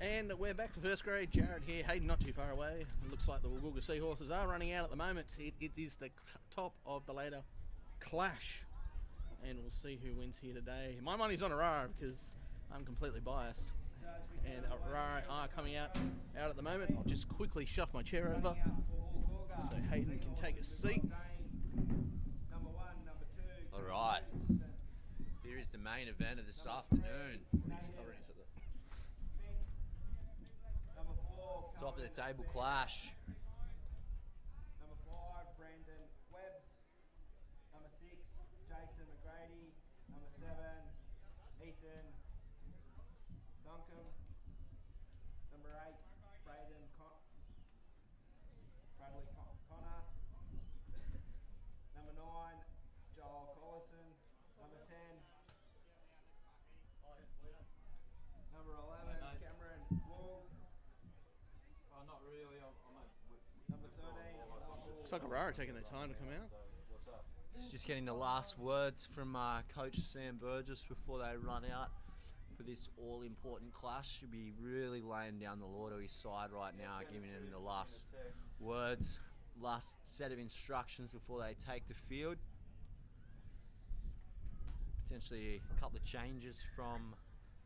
And we're back for first grade. Jared here, Hayden not too far away. It looks like the Woolgoolga Seahorses are running out at the moment. It is the top of the ladder clash. And we'll see who wins here today. My money's on Orara because I'm completely biased. And Orara are coming out at the moment. I'll just quickly shove my chair over so Hayden can take a seat. All right. Here is the main event of this afternoon. Already said that. Top of the table clash. Number 5, Brandon Webb. Number 6, Jason McGrady. Number 7, Ethan Duncan. Number 8, Bradley Connor. Number 9, Joel Collison. Number 10, number 11, Cameron Wool. Oh, not really. Number 13, Looks like Orara taking their time to come out. Just getting the last words from Coach Sam Burgess before they run out for this all-important clash. Should be really laying down the law to his side right now, giving him the last words, last set of instructions before they take the field. Potentially a couple of changes from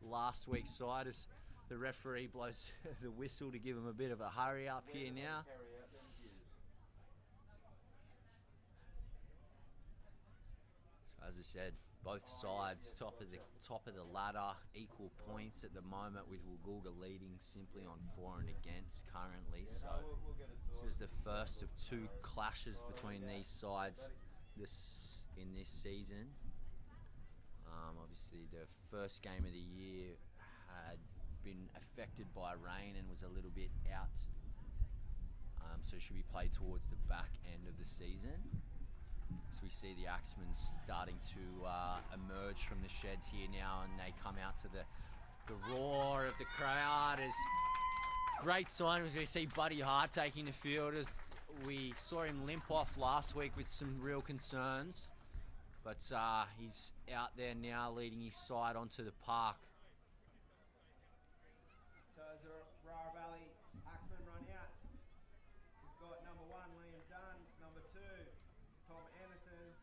last week's side as the referee blows the whistle to give him a bit of a hurry up here now. So as I said, both sides top of the ladder, equal points at the moment, with Woolgoolga leading simply on for and against currently. So this is the first of 2 clashes between these sides in this season. Obviously the first game of the year had been affected by rain and was a little bit out, so should be played towards the back end of the season. So we see the Axemen starting to emerge from the sheds here now, and they come out to the roar of the crowd. As great sign as we see Buddy Hart taking the field, as we saw him limp off last week with some real concerns. But he's out there now leading his side onto the park. So as the Orara Valley Axemen run out, we've got number 1, Liam Dunn. Number 2, Tom Anderson.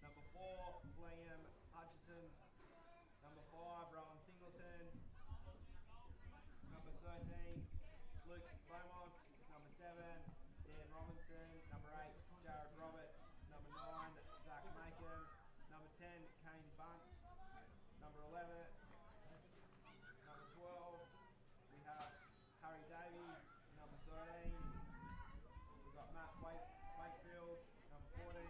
Number 4, Liam Hutchinson. Number 5, Rowan Singleton. Number 13, Luke Beaumont. Number 7, Dan Robinson. Number 8, Jared Roberts. Number 9, Zach Macon. Number 10, Kane Bunt. Number 11, number 12, we have Harry Davies. Number 13, we've got Matt Wakefield. Number 14,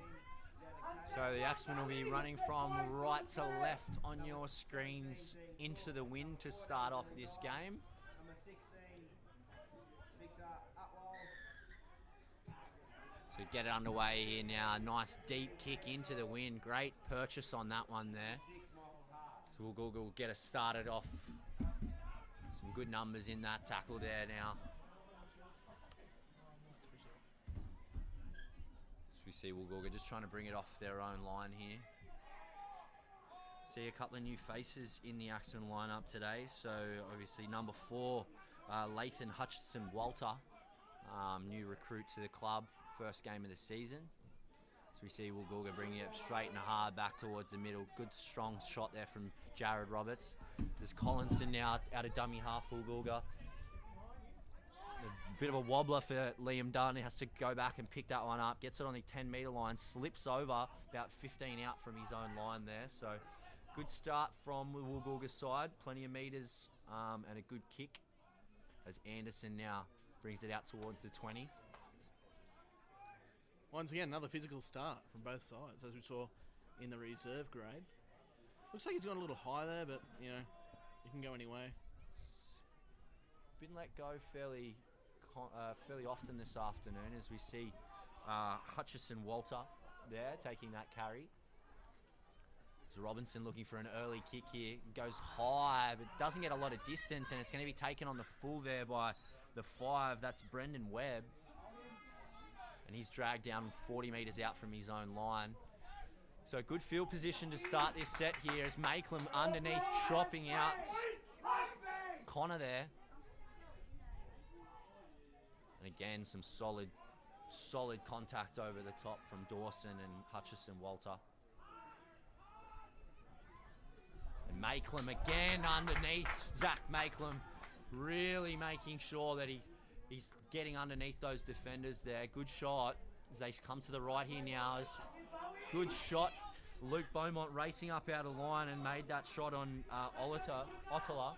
Janet. So the Axemen will be running from right to left on your screens into the wind to start off this game. Number 16, Victor Atwell. So get it underway here now. Nice deep kick into the wind. Great purchase on that one there. So we'll get us started off. Some good numbers in that tackle there now. So we see Woolgoolga just trying to bring it off their own line here. See a couple of new faces in the Axemen lineup today. So obviously number 4, Lathan Hutchinson Walter, new recruit to the club. First game of the season. So we see Woolgoolga bringing it straight and hard back towards the middle. Good strong shot there from Jared Roberts. There's Collinson now out of dummy half Woolgoolga. A bit of a wobbler for Liam Dunn. He has to go back and pick that one up. Gets it on the 10-metre line. Slips over about 15 out from his own line there. So good start from the Woolgoolga side. Plenty of metres and a good kick as Anderson now brings it out towards the 20. Once again, another physical start from both sides, as we saw in the reserve grade. Looks like he's gone a little high there, but, you know, you can go any way. Been let go fairly often this afternoon, as we see Hutchison Walter there taking that carry. So Robinson looking for an early kick here. Goes high, but doesn't get a lot of distance, and it's going to be taken on the full there by the 5. That's Brendan Webb. And he's dragged down 40 metres out from his own line. So good field position to start this set here as Maitland underneath chopping out Connor there. And again, some solid contact over the top from Dawson and Hutchison Walter. And Makelum again underneath. Zach Makelum really making sure that he's getting underneath those defenders there. Good shot as they come to the right here now. Good shot. Luke Beaumont racing up out of line and made that shot on Ottala.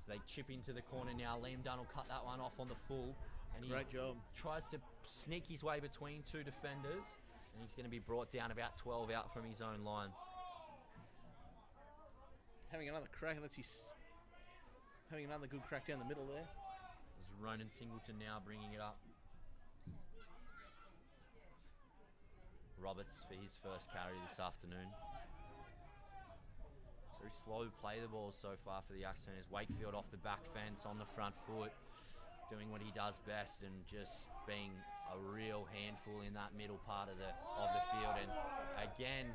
So they chip into the corner now. Liam Dunn will cut that one off on the full. And Great job. Tries to sneak his way between two defenders. And he's going to be brought down about 12 out from his own line. Having another crack. Having another good crack down the middle there. There's Ronan Singleton now bringing it up. Roberts for his first carry this afternoon. Very slow play the ball so far for the Axemen as Wakefield off the back fence on the front foot, doing what he does best and just being a real handful in that middle part of the field. And again,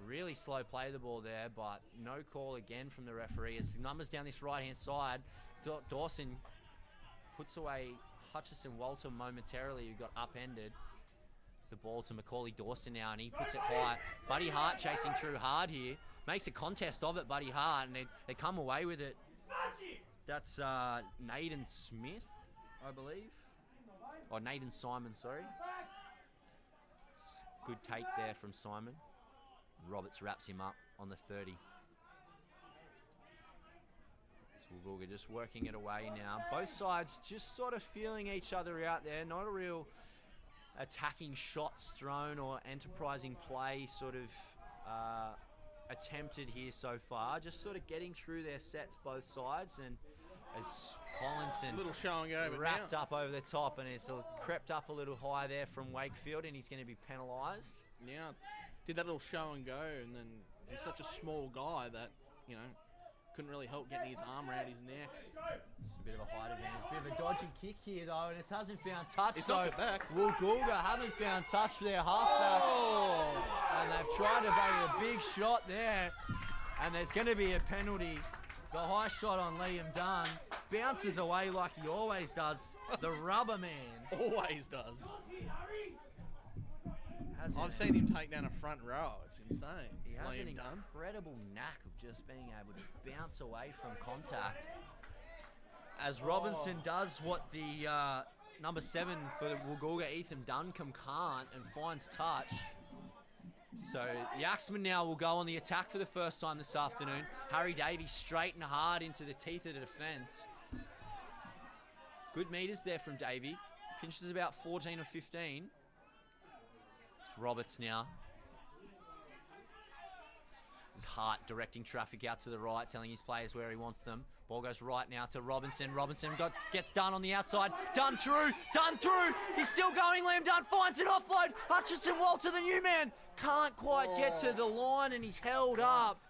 really slow play the ball there, but no call again from the referee as the numbers down this right hand side. Dawson puts away Hutchison Walter momentarily, who got upended. The ball to Macaulay Dawson now, and he puts it high. Buddy Hart chasing through hard here. Makes a contest of it, Buddy Hart, and they come away with it. That's Naden Smith, I believe. Or Naden Simon, sorry. Good take there from Simon. Roberts wraps him up on the 30. So Woolgoolga just working it away now. Both sides just sort of feeling each other out there. Not a real attacking shots thrown or enterprising play sort of attempted here so far. Just sort of getting through their sets both sides, and as Collinson Little show and go, wrapped up over the top, and it's crept up a little high there from Wakefield, and he's going to be penalised. Now, did that little show and go, and then he's such a small guy that, you know, couldn't really help getting his arm around his neck. A bit of a height advantage. A bit of a dodgy kick here, though, and it hasn't found touch. He's so knocked it back. Woolgoolga haven't found touch for their halfback. Oh! And they've tried to bang a big shot there, and there's going to be a penalty. The high shot on Liam Dunn bounces away like he always does. The rubber man. Always does. Hasn't I've it? seen him take down a front row. It's insane. He has Liam an Dunn. incredible knack of just being able to bounce away from contact. As Robinson does what the number 7 for Woolgoolga, Ethan Duncombe, can't, and finds touch. So the Axemen now will go on the attack for the first time this afternoon. Harry Davies straight and hard into the teeth of the defence. Good meters there from Davey. Pinches about 14 or 15. It's Roberts now. It's Hart directing traffic out to the right, telling his players where he wants them. Ball goes right now to Robinson. Robinson gets Dunn on the outside. Dunn through. He's still going. Liam Dunn finds an offload. Hutchison Walter, the new man, can't quite get to the line, and he's held up.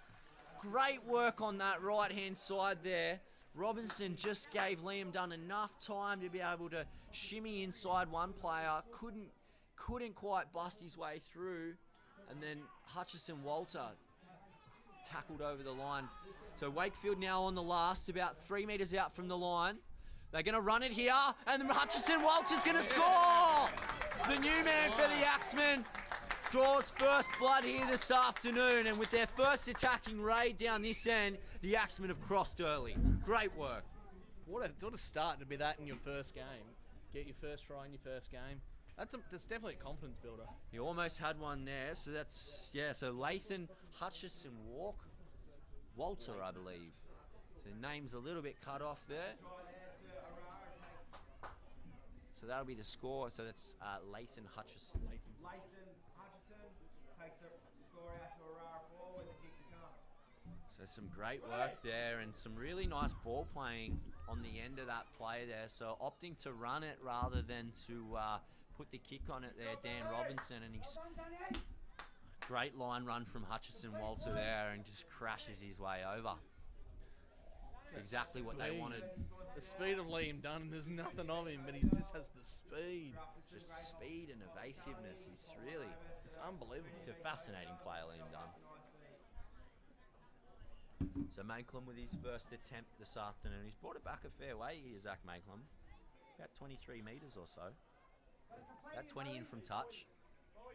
Great work on that right-hand side there. Robinson just gave Liam Dunn enough time to be able to shimmy inside one player. Couldn't quite bust his way through, and then Hutchison Walter tackled over the line. So Wakefield now on the last, about 3 metres out from the line. They're going to run it here, and Hutchison Walter's going to score! The new man for the Axemen draws first blood here this afternoon, and with their first attacking raid down this end, the Axemen have crossed early. Great work. What a start to be that in your first game. Get your first try in your first game. That's definitely a confidence builder. You almost had one there, so that's, yeah, so Lathan, Hutchison, Walter, I believe. So name's a little bit cut off there. So that'll be the score, so that's Lathan Hutchison. Lathan Hutchison takes the score out to Orara 4 with the kick to come. So some great work there and some really nice ball playing on the end of that play there. So opting to run it rather than to put the kick on it there, Dan Robinson, and he's great line run from Hutchison Walter there and just crashes his way over. Exactly what they wanted. The speed of Liam Dunn, there's nothing of him, but he just has the speed. Just speed and evasiveness. It's unbelievable. He's a fascinating player, Liam Dunn. So Makelum with his first attempt this afternoon. He's brought it back a fair way here, Zach Makelum. About 23 metres or so. About 20 in from touch.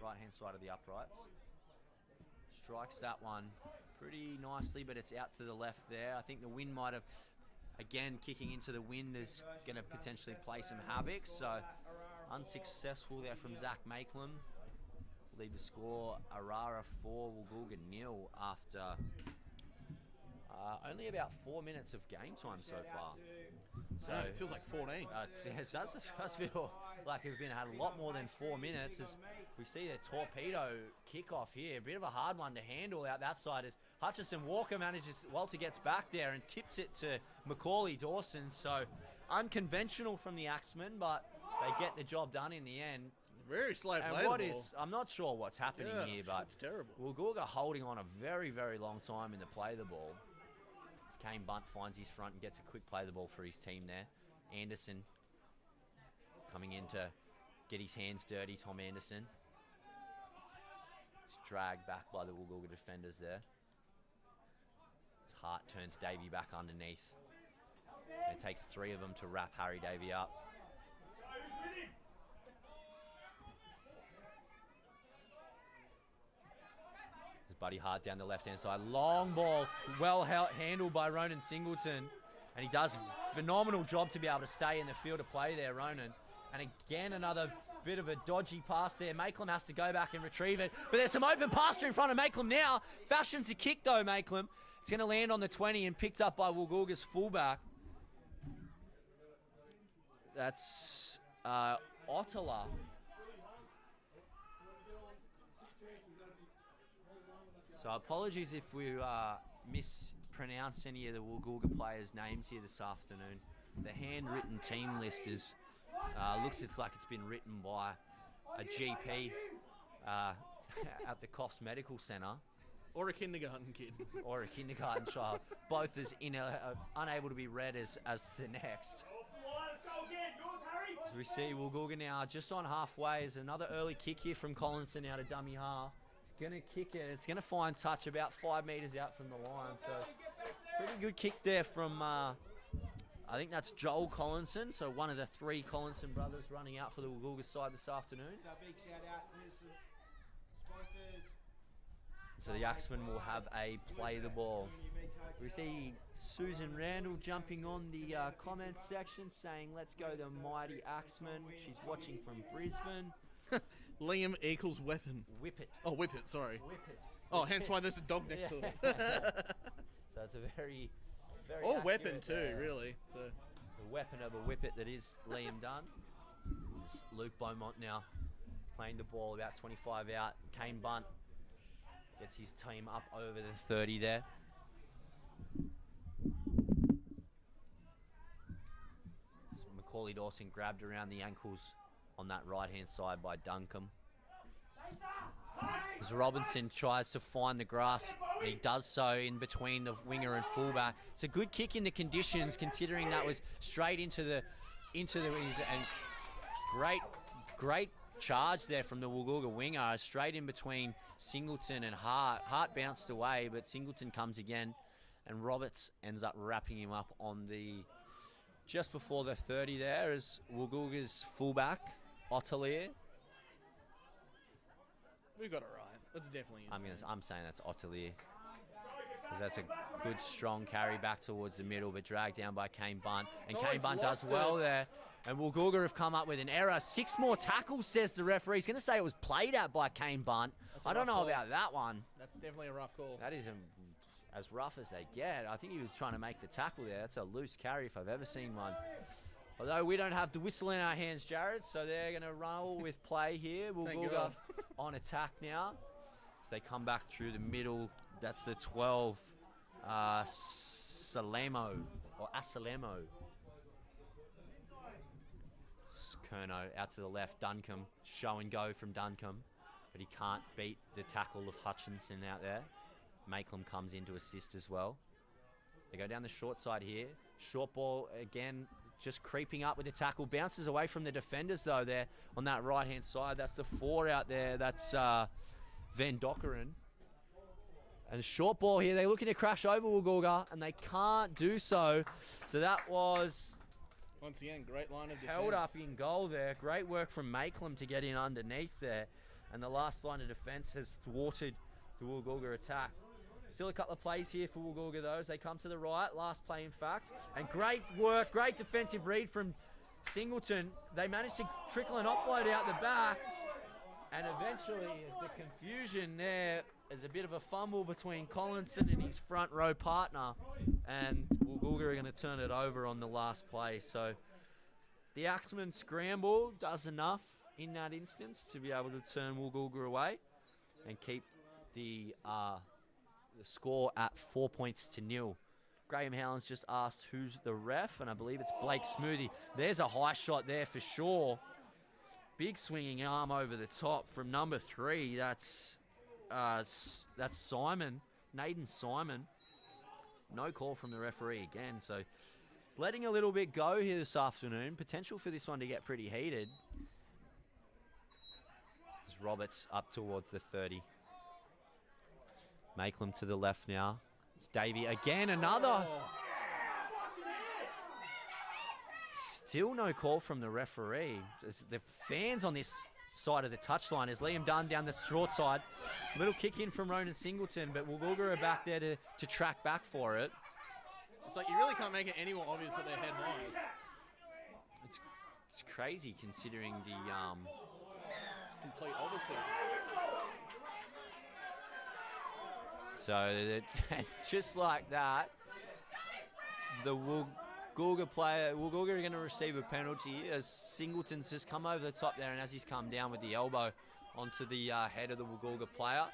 Right-hand side of the uprights. Strikes that one pretty nicely, but it's out to the left there. I think the wind might have, again, kicking into the wind is going to potentially play some havoc. So unsuccessful there from Zach Makelum. Leave the score Orara 4, Woolgoolga 0 after only about 4 minutes of game time so far. So No, it feels like 14. it does feel like we've had a lot more than 4 minutes. As we see the torpedo kickoff here, a bit of a hard one to handle out that side as Hutchison Walker manages, Walter gets back there and tips it to Macaulay Dawson. So unconventional from the Axemen, but they get the job done in the end. Very slow play. And what is, I'm not sure what's happening here, but it's terrible. Woolgoolga holding on a very, very long time in the play of the ball. Kane Bunt finds his front and gets a quick play of the ball for his team there. Anderson coming in to get his hands dirty, Tom Anderson. He's dragged back by the Woolgoolga defenders there. His Hart turns Davey back underneath. And it takes 3 of them to wrap Harry Davey up. Buddy Hart down the left-hand side. Long ball, well handled by Ronan Singleton. And he does a phenomenal job to be able to stay in the field of play there, Ronan. And again, another bit of a dodgy pass there. Makelum has to go back and retrieve it. But there's some open pasture in front of Makelum now. Fashions a kick, though, Makelum. It's going to land on the 20 and picked up by Woolgoolga's fullback. That's Ottala. So apologies if we mispronounce any of the Woolgoolga players' names here this afternoon. The handwritten team list is looks like it's been written by a GP at the Coffs Medical Centre. Or a kindergarten kid. Or a kindergarten child. Both as unable to be read as the next. As we see Woolgoolga now just on halfway. Is another early kick here from Collinson out of dummy half. Going to kick it. It's going to find touch about 5 metres out from the line. So pretty good kick there from, I think that's Joel Collinson. So one of the 3 Collinson brothers running out for the Woolgoolga side this afternoon. So big shout out to his sponsors. So the Axemen will have a play the ball. We see Susan Randall jumping on the comments section saying, let's go the mighty Axemen. She's watching from Brisbane. Liam equals weapon. Whip it. Oh, whip it, sorry. Whip it. Oh, hence why there's a dog next to it. So it's a very, very or accurate, weapon too, really. So the weapon of a whippet that is Liam Dunn. Is Luke Beaumont now playing the ball about 25 out. Kane Bunt gets his team up over the 30 there. So Macaulay Dawson grabbed around the ankles on that right-hand side by Duncombe. As Robinson tries to find the grass, and he does so in between the winger and fullback. It's a good kick in the conditions, considering that was straight into the and great charge there from the Woolgoolga winger, straight in between Singleton and Hart. Hart bounced away, but Singleton comes again, and Roberts ends up wrapping him up on the just before the 30 there as Woolgoolga's fullback. Ottalier. we got it right. That's definitely. I'm saying that's Ottalier, because that's a good strong carry back towards the middle, but dragged down by Kane Bunt, and Kane Bunt does well there. And Woolgoolga have come up with an error. 6 more tackles, says the referee. He's going to say it was played at by Kane Bunt. I don't know about that one. That's definitely a rough call. That is as rough as they get. I think he was trying to make the tackle there. That's a loose carry if I've ever seen one. Although we don't have the whistle in our hands, Jared, so they're going to roll with play here. Woolgoolga on attack now. So they come back through the middle. That's the 12, Salemo, or Asalemo. Kerno out to the left. Duncombe, show and go from Duncombe, but he can't beat the tackle of Hutchinson out there. Makelum comes in to assist as well. They go down the short side here. Short ball again, just creeping up with the tackle. Bounces away from the defenders though there on that right hand side. That's the 4 out there. That's Van Dockeren. And short ball here. They're looking to crash over Woolgoolga, and they can't do so. So that was Once again, great line of defence. held up in goal there. Great work from Makelum to get in underneath there. And the last line of defence has thwarted the Woolgoolga attack. Still a couple of plays here for Woolgoolga though as they come to the right. Last play in fact. And great work, great defensive read from Singleton. They managed to trickle an offload out the back. And eventually the confusion there is a bit of a fumble between Collinson and his front row partner. And Woolgoolga are going to turn it over on the last play. So the Axemen scramble does enough in that instance to be able to turn Woolgoolga away and keep the score at 4-0. Graham Howlands just asked who's the ref, and I believe it's Blake Smoothie. There's a high shot there for sure. Big swinging arm over the top from number 3. That's Simon, Naden Simon. No call from the referee again, so it's letting a little bit go here this afternoon. Potential for this one to get pretty heated. As Roberts up towards the 30. Makelum to the left now. It's Davey again, another. Still no call from the referee. The fans on this side of the touchline as Liam Dunn down the short side. Little kick in from Ronan Singleton, but Woolgoolga are back there to track back for it. It's like you really can't make it any more obvious that they're head high. It's crazy considering the It's complete opposite. So just like that, the Woolgoolga are going to receive a penalty as Singleton's just come over the top there, and as he's come down with the elbow onto the head of the Woolgoolga player,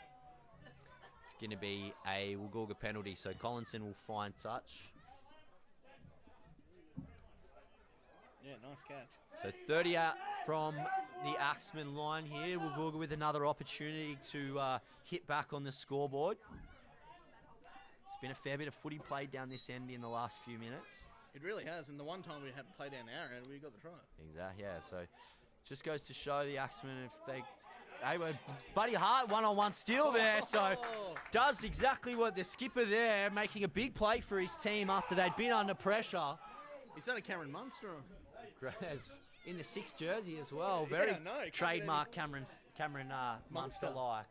it's going to be a Woolgoolga penalty. So Collinson will find touch. Yeah, nice catch. So 30 out from the Axemen line here. Woolgoolga with another opportunity to hit back on the scoreboard. It's been a fair bit of footy played down this end in the last few minutes. It really has, and the one time we had to play down our end, we got the try. Exactly, yeah. So just goes to show the Axemen if they... Hey, Buddy Hart, one-on-one steal there. So does exactly what the skipper there, making a big play for his team after they'd been under pressure. Is that a Cameron Munster? In the 6th jersey as well. Very no, trademark Cameron Munster-like.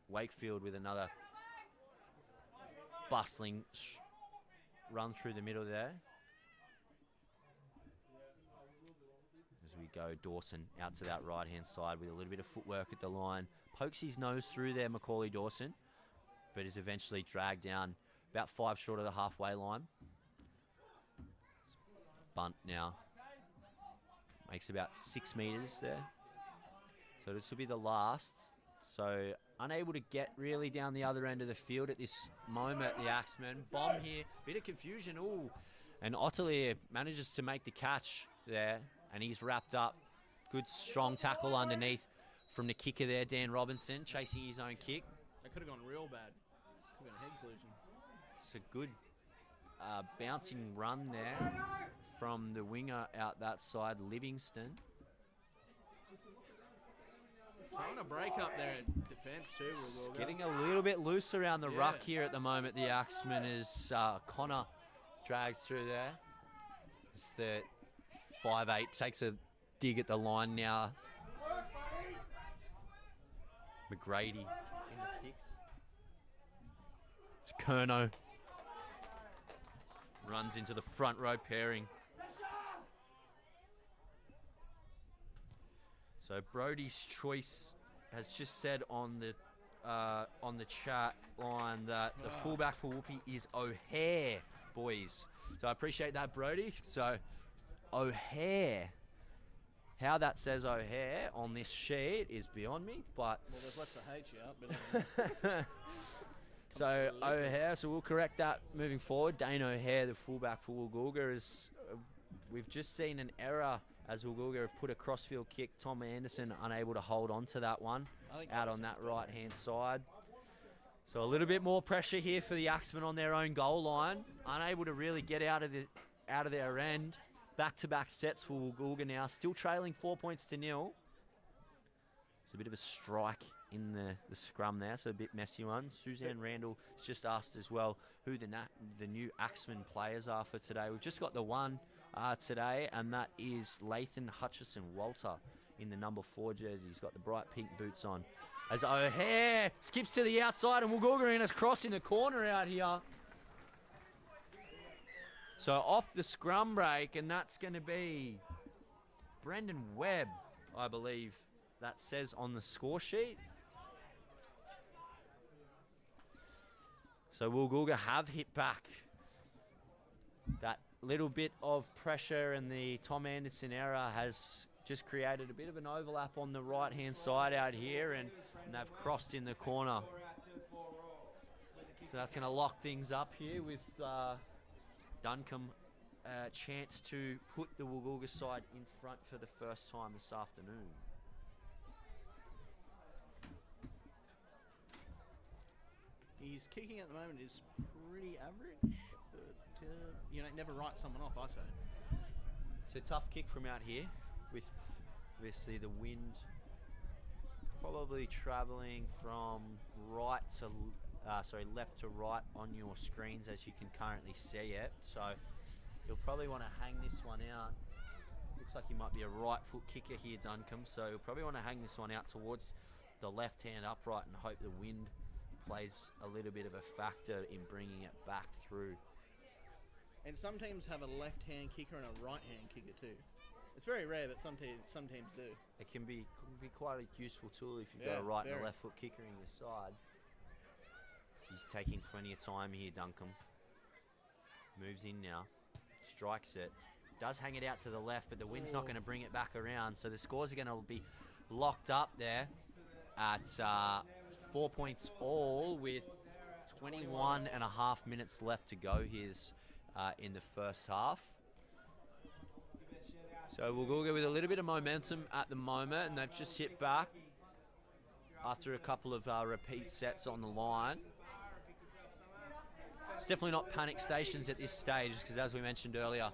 Wakefield with another bustling run through the middle there. As we go, Dawson out to that right-hand side with a little bit of footwork at the line. Pokes his nose through there, Macaulay Dawson, but is eventually dragged down about 5 short of the halfway line. Bunt now. Makes about 6 metres there. So this will be the last. So unable to get really down the other end of the field at this moment, the Axemen. Bomb here. Bit of confusion. Ooh. And Ottelier manages to make the catch there. And he's wrapped up. Good strong tackle underneath from the kicker there, Dan Robinson, chasing his own kick. That could have gone real bad. Could have been a head collision. It's a good bouncing run there from the winger out that side, Livingston. Trying to break up their defence too. It's getting a little bit loose around the ruck here at the moment. The Axemen as Connor drags through there. It's the 5'8", takes a dig at the line now. McGrady in the 6. It's Kerno. Runs into the front row pairing. So Brody's choice has just said on the chat line that the fullback for Whoopi is O'Hare, boys. So I appreciate that, Brody. So O'Hare. How that says O'Hare on this sheet is beyond me, but... Well, they've left the H out, but... So O'Hare, so we'll correct that moving forward. Dane O'Hare, the fullback for Woolgoolga, is... we've just seen an error as Woolgoolga have put a crossfield kick. Tom Anderson unable to hold on to that one out on that right-hand side. So a little bit more pressure here for the Axemen on their own goal line. Unable to really get out of their end. Back-to-back sets for Woolgoolga now. Still trailing 4-0. It's a bit of a strike in the scrum there, so a bit messy one. Suzanne Randall has just asked as well who the new Axemen players are for today. We've just got the one today, and that is Lathan Hutchison Walter in the number 4 jersey. He's got the bright pink boots on. As O'Hare skips to the outside, and Woolgoolga is crossing the corner out here. So off the scrum break, and that's going to be Brendan Webb, I believe that says on the score sheet. So Woolgoolga have hit back. That little bit of pressure and the Tom Anderson error has just created a bit of an overlap on the right-hand side out here, and they've crossed in the corner. So that's going to lock things up here with Duncombe a chance to put the Woolgoolga side in front for the first time this afternoon. His kicking at the moment is pretty average, but you know, never write someone off, I say. It's a tough kick from out here, with obviously the wind probably travelling from left to right on your screens, as you can currently see it. So you'll probably want to hang this one out. Looks like he might be a right foot kicker here, Duncombe. So you'll probably want to hang this one out towards the left hand upright and hope the wind plays a little bit of a factor in bringing it back through. And some teams have a left-hand kicker and a right-hand kicker too. It's very rare, but some teams do. It can be quite a useful tool if you've got a right and a left foot kicker in your side. So he's taking plenty of time here, Duncombe. Moves in now, strikes it. Does hang it out to the left, but the wind's not going to bring it back around. So the scores are going to be locked up there at 4 points all, with 21 and a half minutes left to go here in the first half. So Woolgoolga with a little bit of momentum at the moment, and they've just hit back after a couple of repeat sets on the line. It's definitely not panic stations at this stage, because as we mentioned earlier,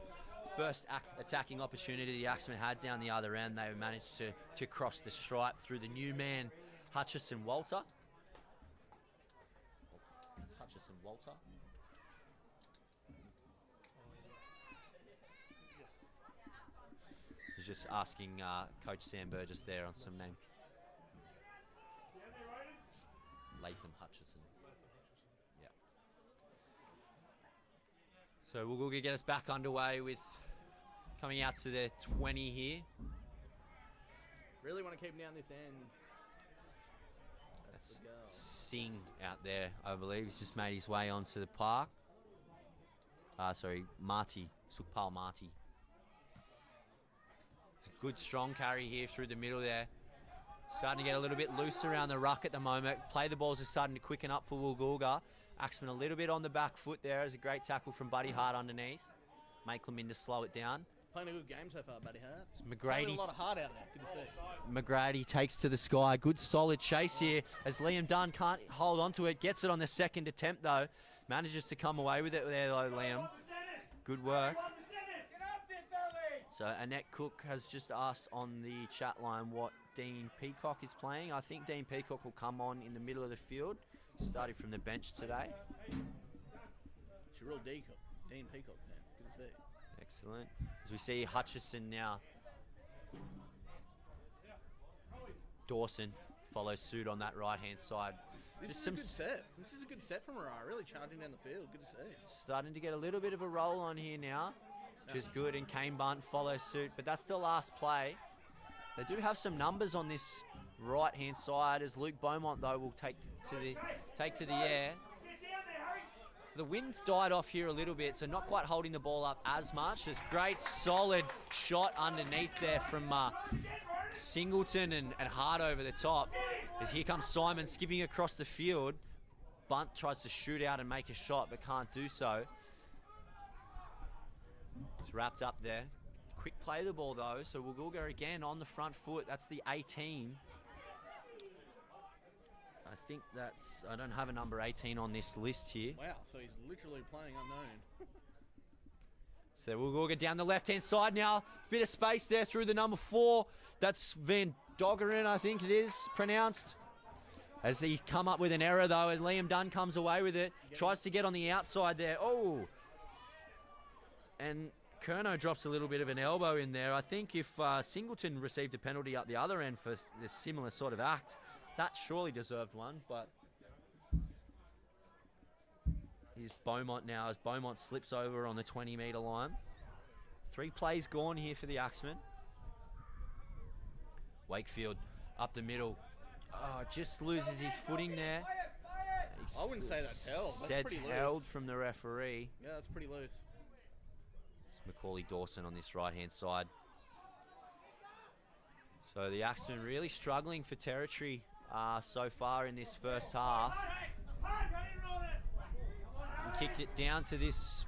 first attacking opportunity the Axemen had down the other end, they managed to cross the stripe through the new man, Hutchison Walter. He's just asking Coach Sam Burgess there on some name. Latham Hutchison. Yeah. So Woolgoolga get us back underway with coming out to their 20 here. Really want to keep down this end. That's Singh out there, I believe. He's just made his way onto the park. Marty, Sukhpal Marty. It's a good strong carry here through the middle there. Starting to get a little bit loose around the ruck at the moment. Play the balls are starting to quicken up for Woolgoolga. Axemen a little bit on the back foot there. As a great tackle from Buddy Hart underneath. Makelam in to slow it down. Playing a good game so far, Buddy Hart. It's McGrady. A lot of heart out there. Good to see. McGrady takes to the sky. Good solid chase here as Liam Dunn can't hold on to it. Gets it on the second attempt though. Manages to come away with it there though, Liam. Good work. So Annette Cook has just asked on the chat line what Dean Peacock is playing. I think Dean Peacock will come on in the middle of the field. Starting from the bench today. She's a real Dean Peacock fan. Good to see. Excellent. As we see Hutchison now. Dawson follows suit on that right-hand side. This is a good set. This is a good set from Orara. Really charging down the field. Good to see. Starting to get a little bit of a roll on here now. Which is good, and Kane Bunt follows suit. But that's the last play. They do have some numbers on this right-hand side, as Luke Beaumont, though, will take to the air. So the wind's died off here a little bit, so not quite holding the ball up as much. There's great solid shot underneath there from Singleton and Hart over the top. As here comes Simon skipping across the field. Bunt tries to shoot out and make a shot, but can't do so. It's wrapped up there. Quick play the ball though, so Woolgoolga again on the front foot. That's the 18. I think that's, I don't have a number 18 on this list here. Wow, so he's literally playing unknown. So Woolgoolga down the left-hand side now. Bit of space there through the number 4. That's Van Doggerin, I think it is pronounced. As they come up with an error, though, and Liam Dunn comes away with it. Tries to get on the outside there. Oh! And Kerno drops a little bit of an elbow in there. I think if Singleton received a penalty up the other end for this similar sort of act, that surely deserved one, but here's Beaumont now as Beaumont slips over on the 20-metre line. 3 plays gone here for the Axemen. Wakefield up the middle. Oh, just loses his footing there. I wouldn't say that's held. That's Said pretty loose. held from the referee. Yeah, that's pretty loose. It's Macaulay Dawson on this right-hand side. So the Axemen really struggling for territory so far in this first half. And kicked it down to this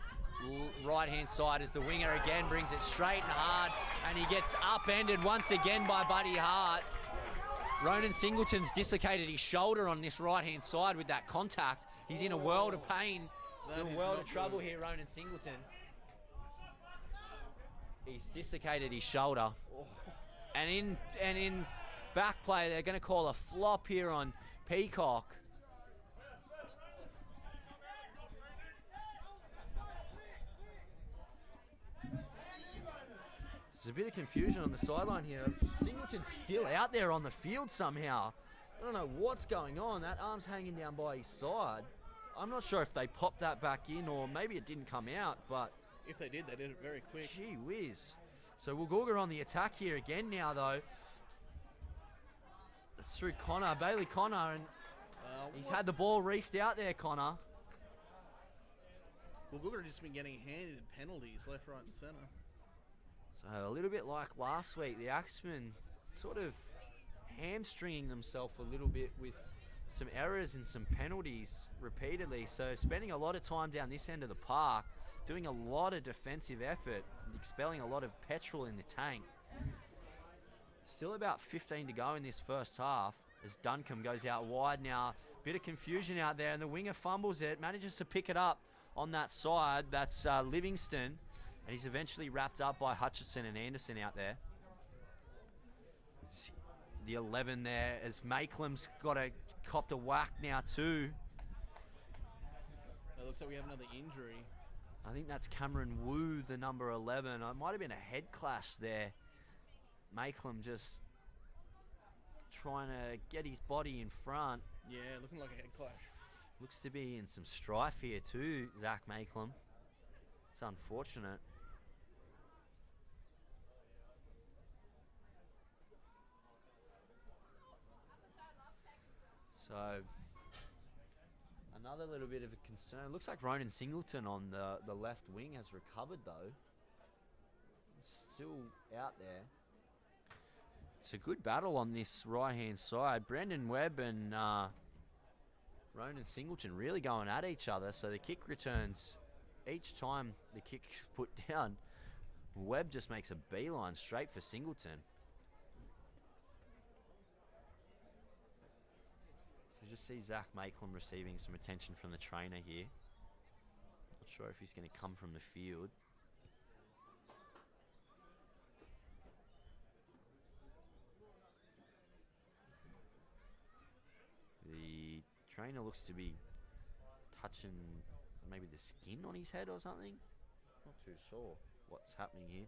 right-hand side as the winger again brings it straight and hard, and he gets upended once again by Buddy Hart. Ronan Singleton's dislocated his shoulder on this right-hand side with that contact. He's in a world of pain. He's in a world of trouble here, Ronan Singleton. He's dislocated his shoulder. And in back play, they're going to call a flop here on Peacock. There's a bit of confusion on the sideline here. Singleton's still out there on the field somehow. I don't know what's going on. That arm's hanging down by his side. I'm not sure if they popped that back in or maybe it didn't come out, but if they did it very quick. Gee whiz. So Woolgoolga on the attack here again now, though. It's through Connor, Bailey Connor, and he's had the ball reefed out there, Connor. Woolgoolga have just been getting handed penalties left, right, and centre. So a little bit like last week, the Axemen sort of hamstringing themselves a little bit with some errors and some penalties repeatedly. So spending a lot of time down this end of the park, doing a lot of defensive effort, expelling a lot of petrol in the tank. Still about 15 to go in this first half as Duncombe goes out wide now. Bit of confusion out there, and the winger fumbles it, manages to pick it up on that side. That's Livingston. And he's eventually wrapped up by Hutchison and Anderson out there. The 11 there as Makelam's copped a whack now too. It looks like we have another injury. I think that's Cameron Wu, the number 11. It might have been a head clash there. Makelam just trying to get his body in front. Yeah, looking like a head clash. Looks to be in some strife here too, Zach Makelam. It's unfortunate. So, another little bit of a concern. Looks like Ronan Singleton on the left wing has recovered though. Still out there. It's a good battle on this right-hand side. Brendan Webb and Ronan Singleton really going at each other. So the kick returns each time the kick's put down. Webb just makes a beeline straight for Singleton. So just see Zach Makelam receiving some attention from the trainer here. Not sure if he's going to come from the field. The trainer looks to be touching maybe the skin on his head or something. Not too sure what's happening here.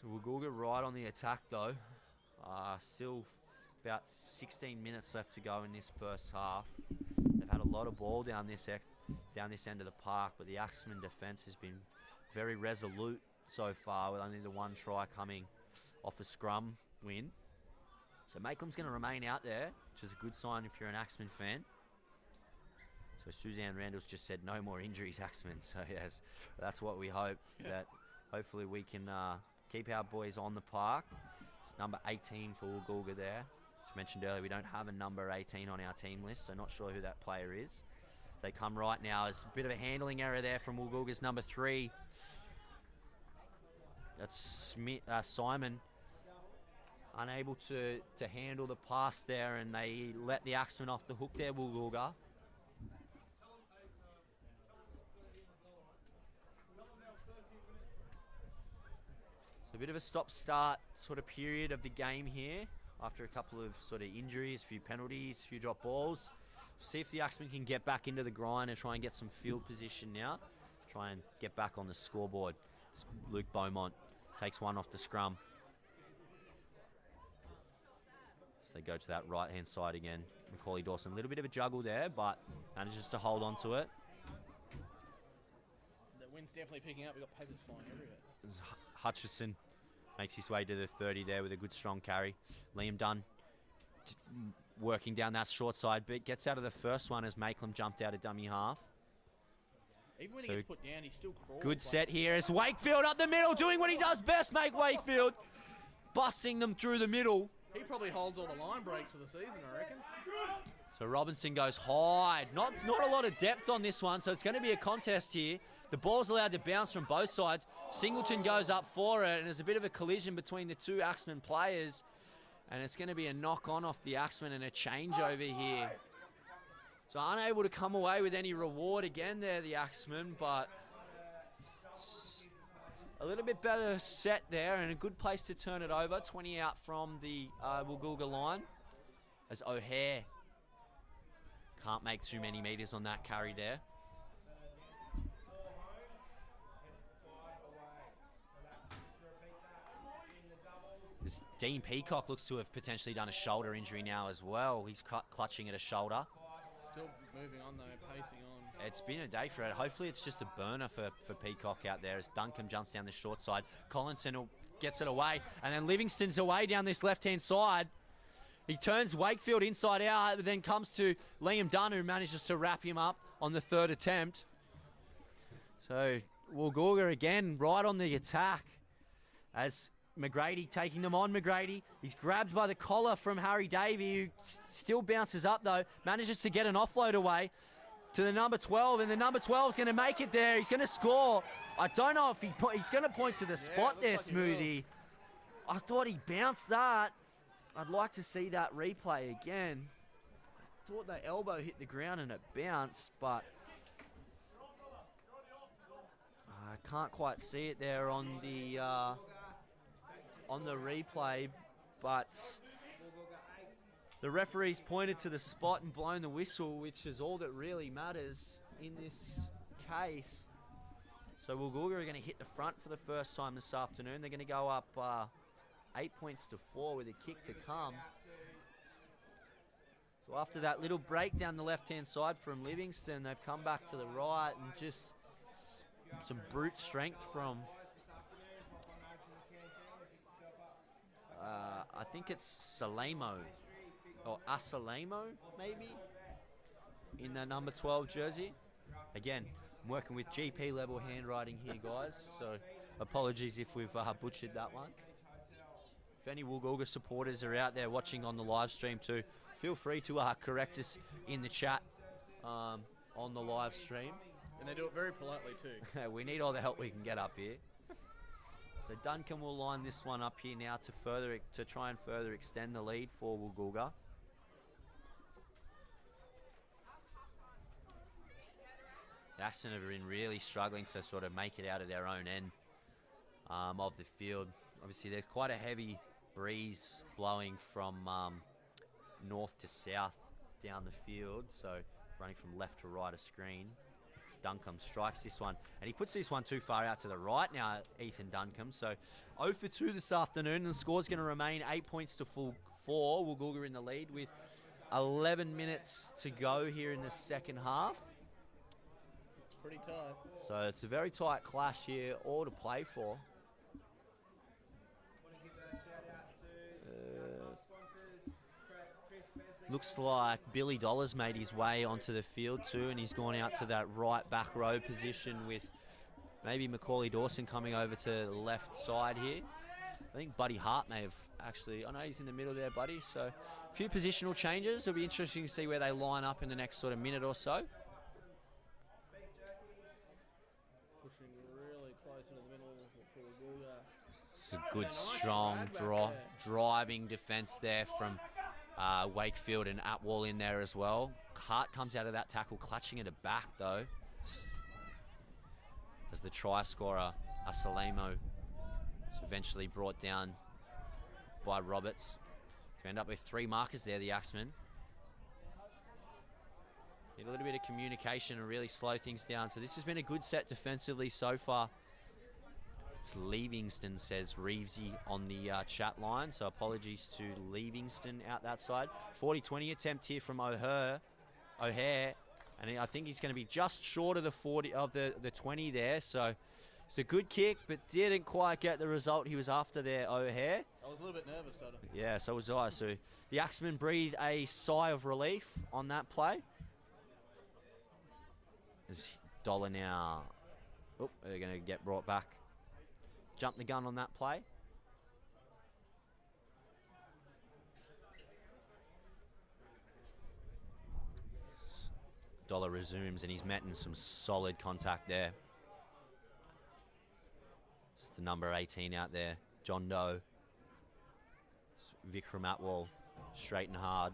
So Woolgoolga right on the attack though. Still about 16 minutes left to go in this first half. They've had a lot of ball down this end of the park, but the Axemen defence has been very resolute so far, with only the one try coming off a scrum win. So Makelam's going to remain out there, which is a good sign if you're an Axemen fan. So Suzanne Randall's just said no more injuries, Axemen. So yes, that's what we hope, that hopefully we can keep our boys on the park. It's number 18 for Woolgoolga there. As mentioned earlier, we don't have a number 18 on our team list, so not sure who that player is. So they come right now. There's a bit of a handling error there from Woolgoolga's number 3. That's Simon. Unable to handle the pass there, and they let the Axemen off the hook there, Woolgoolga. So A bit of a stop-start sort of period of the game here after a couple of sort of injuries, a few penalties, a few drop balls. See if the Axemen can get back into the grind and try and get some field position now. Try and get back on the scoreboard. Luke Beaumont takes one off the scrum. So they go to that right-hand side again. Macaulay Dawson, a little bit of a juggle there, but manages to hold on to it. The wind's definitely picking up. We've got papers flying everywhere. Hutchison makes his way to the 30 there with a good strong carry. Liam Dunn working down that short side, but gets out of the first one as Makelum jumped out of dummy half. Even when he gets put down, he still crawls. Good set here as Wakefield up the middle, doing what he does best, make Wakefield. Busting them through the middle. He probably holds all the line breaks for the season, I reckon. So Robinson goes high. Not a lot of depth on this one, so it's going to be a contest here. The ball's allowed to bounce from both sides. Singleton goes up for it, and there's a bit of a collision between the two Axemen players. And it's going to be a knock-on off the Axemen and a changeover here. So unable to come away with any reward again there, the Axemen, but a little bit better set there and a good place to turn it over. 20 out from the Woolgoolga line as O'Hare can't make too many metres on that carry there. This Dean Peacock looks to have potentially done a shoulder injury now as well. He's clutching at a shoulder. Still moving on though, pacing on. It's been a day for it. Hopefully it's just a burner for Peacock out there as Duncombe jumps down the short side. Collinson gets it away, and then Livingston's away down this left-hand side. He turns Wakefield inside out, but then comes to Liam Dunn, who manages to wrap him up on the third attempt. So Woolgoolga again right on the attack as McGrady taking them on. McGrady, he's grabbed by the collar from Harry Davey, who still bounces up though, manages to get an offload away to the number 12, and the number 12 is going to make it there. He's going to score. I don't know if he's going to point to the spot there, like Smoothie. I thought he bounced that. I'd like to see that replay again. I thought the elbow hit the ground and it bounced, but I can't quite see it there on the replay, but the referee's pointed to the spot and blown the whistle, which is all that really matters in this case. So Woolgoolga are going to hit the front for the first time this afternoon. They're going to go up 8 points to 4 with a kick to come. So after that little break down the left-hand side from Livingston, they've come back to the right and just some brute strength from I think it's Salemo or Asalemo maybe in the number 12 jersey. Again, I'm working with GP level handwriting here, guys, so apologies if we've butchered that one. If any Woolgoolga supporters are out there watching on the live stream too, feel free to correct us in the chat on the live stream. And they do it very politely too. We need all the help we can get up here. So Duncan will line this one up here now to try and further extend the lead for Woolgoolga. The Axemen have been really struggling to sort of make it out of their own end of the field. Obviously, there's quite a heavy breeze blowing from north to south down the field, so running from left to right of screen. Duncombe strikes this one, and he puts this one too far out to the right now, Ethan Duncombe. So 0 for 2 this afternoon, and the score's going to remain 8 points to 4. Woolgoolga in the lead with 11 minutes to go here in the second half. Pretty tight. So it's a very tight clash here, all to play for. Looks like Billy Dollars made his way onto the field too, and he's gone out to that right back row position with maybe Macaulay Dawson coming over to the left side here. I think Buddy Hart may have actually, I know he's in the middle there, Buddy, so a few positional changes. It'll be interesting to see where they line up in the next sort of minute or so. Pushing really close into the middle for Woolgoolga. It's a good, strong driving defence there from Wakefield and Atwall in there as well. Hart comes out of that tackle clutching at the back though, as the try scorer Asalemo It's eventually brought down by Roberts. To end up with 3 markers there, the Axemen. Need a little bit of communication and really slow things down. So this has been a good set defensively so far. It's Livingston, says Reevesy on the chat line. So apologies to Livingston out that side. 40-20 attempt here from O'Hare. And I think he's going to be just short of the 40 of the 20 there. So it's a good kick, but didn't quite get the result he was after there, O'Hare. I was a little bit nervous, Dada. Yeah, so was I. So the Axemen breathed a sigh of relief on that play. As Dollar now, they're going to get brought back. Jump the gun on that play. Dollar resumes, and he's met in some solid contact there. It's the number 18 out there, John Doe. Vikram Atwal, straight and hard.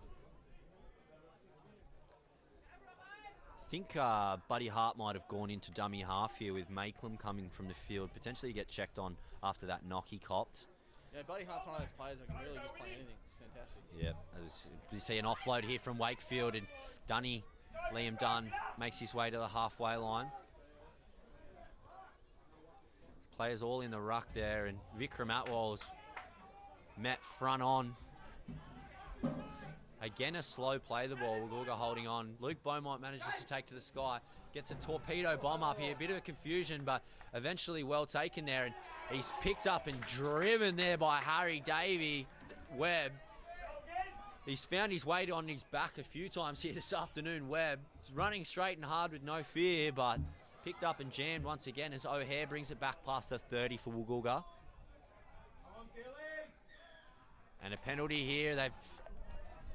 I think Buddy Hart might have gone into dummy half here with Makelum coming from the field. Potentially get checked on after that knock he copped. Yeah, Buddy Hart's one of those players that can really just play anything. It's fantastic. Yeah, as you see an offload here from Wakefield, and Liam Dunn makes his way to the halfway line. Players all in the ruck there, and Vikram Atwal's met front on. Again, a slow play the ball. Woolgoolga holding on. Luke Beaumont manages to take to the sky. Gets a torpedo bomb up here. Bit of a confusion, but eventually well taken there. And he's picked up and driven there by Harry Davey Webb. He's found his way on his back a few times here this afternoon, Webb. He's running straight and hard with no fear, but picked up and jammed once again as O'Hare brings it back past the 30 for Woolgoolga. And a penalty here. They've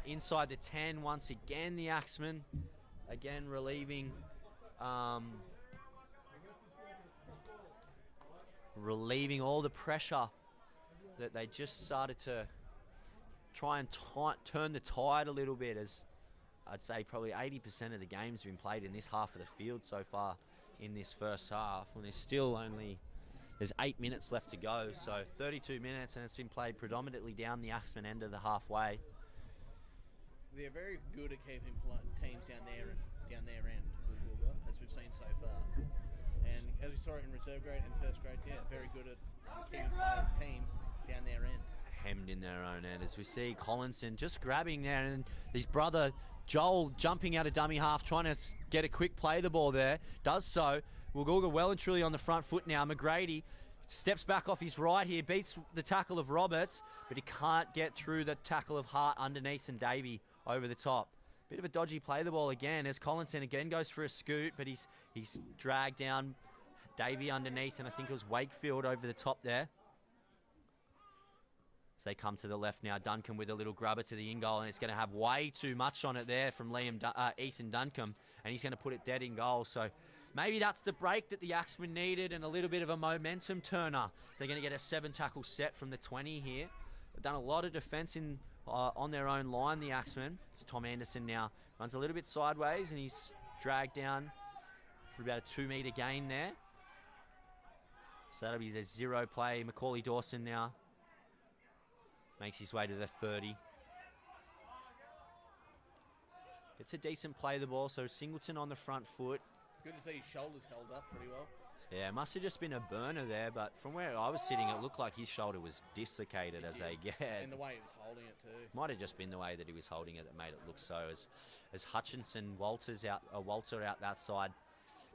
inside the 10 once again, the Axemen. Again, relieving all the pressure that they just started to try and turn the tide a little bit, as I'd say probably 80% of the game's been played in this half of the field so far in this first half, when there's 8 minutes left to go, so 32 minutes, and it's been played predominantly down the Axemen end of the halfway. They're very good at keeping teams down their end, Woolgoolga, as we've seen so far. And as we saw it in reserve grade and first grade, yeah, very good at keeping teams down their end. Hemmed in their own end, as we see Collinson just grabbing there, and his brother Joel jumping out of dummy half, trying to get a quick play the ball there. Does so. Woolgoolga well and truly on the front foot now. McGrady steps back off his right here, beats the tackle of Roberts, but he can't get through the tackle of Hart underneath, and Davey over the top. Bit of a dodgy play the ball again, as Collinson again goes for a scoot, but he's dragged down Davey underneath, and I think it was Wakefield over the top there. As they come to the left now, Duncombe with a little grubber to the in-goal, and it's going to have way too much on it there from Ethan Duncombe, and he's going to put it dead in goal. So maybe that's the break that the Axemen needed, and a little bit of a momentum turner. So they're going to get a 7-tackle set from the 20 here. They've done a lot of defence on their own line, the Axemen. It's Tom Anderson now. Runs a little bit sideways, and he's dragged down for about a 2-metre gain there. So that'll be the 0 play. Macaulay Dawson now makes his way to the 30. It's a decent play the ball, so Singleton on the front foot. Good to see his shoulders held up pretty well. Yeah, it must have just been a burner there, but from where I was sitting, it looked like his shoulder was dislocated as they get. And the way he was holding it too. Might have just been the way that he was holding it that made it look so. As Hutchinson, Walter out that side,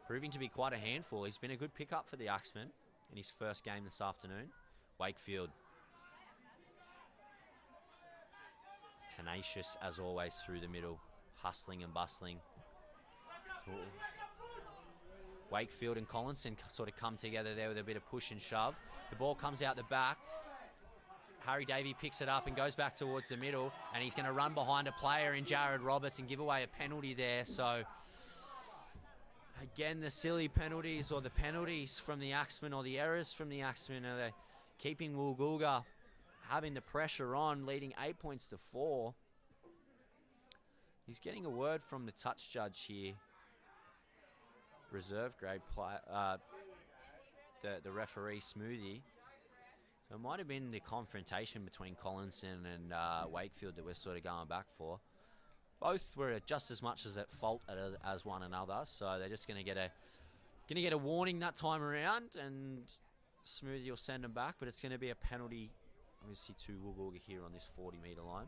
proving to be quite a handful. He's been a good pickup for the Axemen in his first game this afternoon. Wakefield. Tenacious as always through the middle, hustling and bustling. Wakefield and Collinson sort of come together there with a bit of push and shove. The ball comes out the back. Harry Davey picks it up and goes back towards the middle, and he's going to run behind a player in Jared Roberts and give away a penalty there. So again, the silly penalties, or the penalties from the Axemen, or the errors from the Axemen, are they keeping Woolgoolga having the pressure on, leading 8 points to 4. He's getting a word from the touch judge here. Reserve grade player, the referee Smoothie. It might have been the confrontation between Collinson and Wakefield that we're sort of going back for. Both were just as much as at fault as one another, so they're just going to get a warning that time around, and Smoothie will send them back, but it's going to be a penalty, obviously, to Woolgoolga here on this 40-metre line.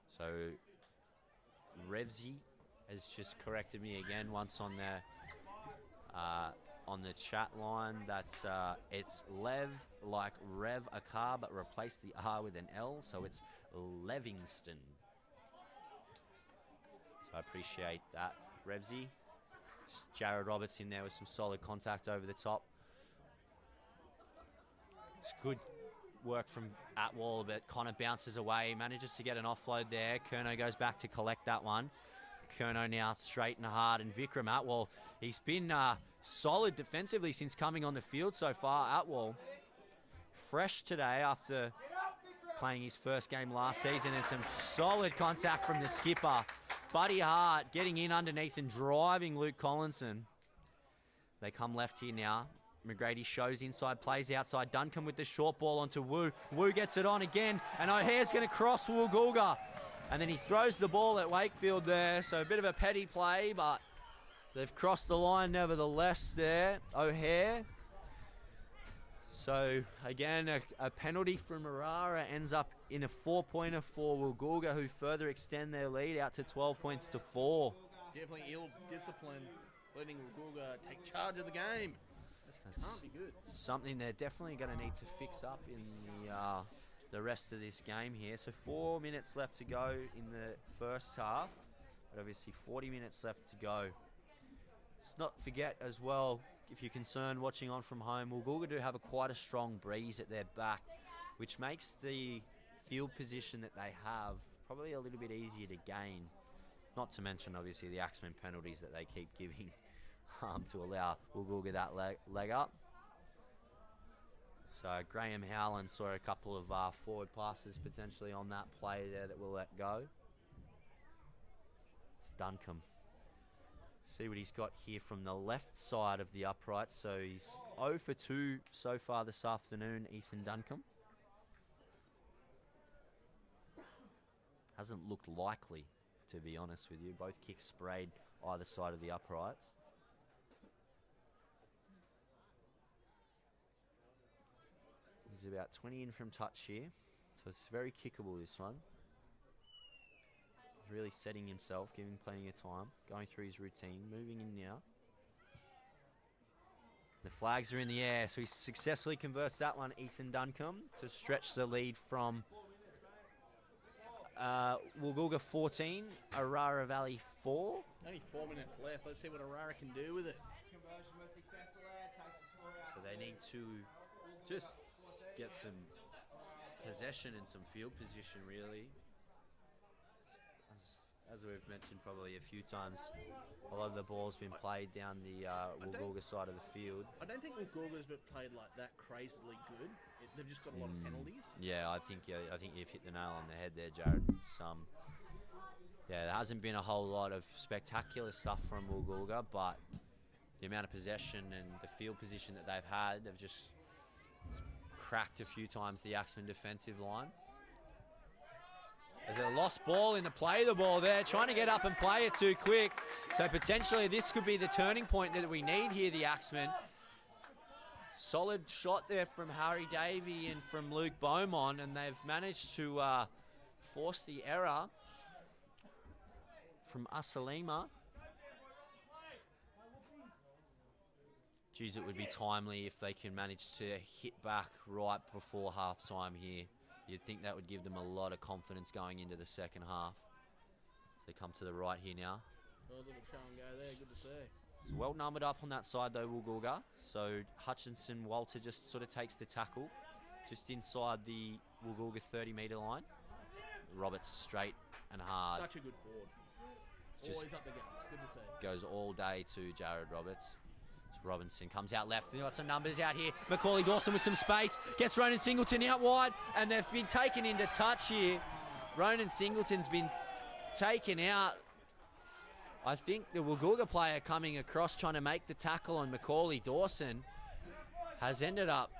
So Revsy has just corrected me again once on the chat line. That's it's Lev like Rev a car, but replace the R with an L, so it's Levingston. So I appreciate that, Revsy. Jared Roberts in there with some solid contact over the top. It's good work from Atwell, but Connor bounces away, manages to get an offload there. Kerno goes back to collect that one. Kerno now straight and hard, and Vikram Atwell, he's been solid defensively since coming on the field so far. Atwell, fresh today after playing his first game last season, and some solid contact from the skipper. Buddy Hart getting in underneath and driving Luke Collinson. They come left here now. McGrady shows inside, plays outside. Duncombe with the short ball onto Wu. Wu gets it on again, and O'Hare's going to cross Woolgoolga. And then he throws the ball at Wakefield there, so a bit of a petty play, but they've crossed the line nevertheless there, O'Hare. So, again, a penalty from Orara ends up in a 4-pointer for Woolgoolga, who further extend their lead out to 12 points to 4. Definitely ill-disciplined, letting Woolgoolga take charge of the game. This can't be good. Something they're definitely going to need to fix up in the rest of this game here. So 4 minutes left to go in the first half, but obviously 40 minutes left to go. Let's not forget as well, if you're concerned watching on from home, Woolgoolga do have quite a strong breeze at their back, which makes the field position that they have probably a little bit easier to gain. Not to mention, obviously, the Axemen penalties that they keep giving to allow Woolgoolga that leg up. So Graham Howland saw a couple of forward passes potentially on that play there that we'll let go. It's Duncombe. See what he's got here from the left side of the upright. So he's 0 for 2 so far this afternoon, Ethan Duncombe. Hasn't looked likely, to be honest with you. Both kicks sprayed either side of the uprights. He's about 20 in from touch here, so it's very kickable, this one. He's really setting himself, giving plenty of time, going through his routine, moving in now. The flags are in the air, so he successfully converts that one, Ethan Duncombe, to stretch the lead from Woolgoolga 14, Orara Valley 4. Only 4 minutes left. Let's see what Orara can do with it. Conversion was successful there, takes the score out. So they need to just get some possession and some field position, really. As we've mentioned probably a few times, a lot of the ball's been played down the Woolgoolga side of the field. I don't think Woolgoolga's been played like that crazily good. They've just got a lot of penalties. Yeah, I think you've hit the nail on the head there, Jared. Yeah, there hasn't been a whole lot of spectacular stuff from Woolgoolga, but the amount of possession and the field position that they've had, they've just cracked a few times the Axemen defensive line. There's a lost ball in the play the ball there, trying to get up and play it too quick. So potentially this could be the turning point that we need here, the Axemen. Solid shot there from Harry Davey and from Luke Beaumont, and they've managed to force the error from Asalima. Geez, it would be timely if they can manage to hit back right before half-time here. You'd think that would give them a lot of confidence going into the second half. So they come to the right here now. A little show and go there, good to see. It's well numbered up on that side though, Woolgoolga. So Hutchinson Walter just sort of takes the tackle just inside the Woolgoolga 30-metre line. Roberts straight and hard. Such a good forward. Just always up the game. It's good to see. Goes all day to Jared Roberts. Robinson comes out left. They've got some numbers out here. Macaulay Dawson with some space. Gets Ronan Singleton out wide. And they've been taken into touch here. Ronan Singleton's been taken out I think the Woolgoolga player coming across trying to make the tackle on Macaulay Dawson has ended up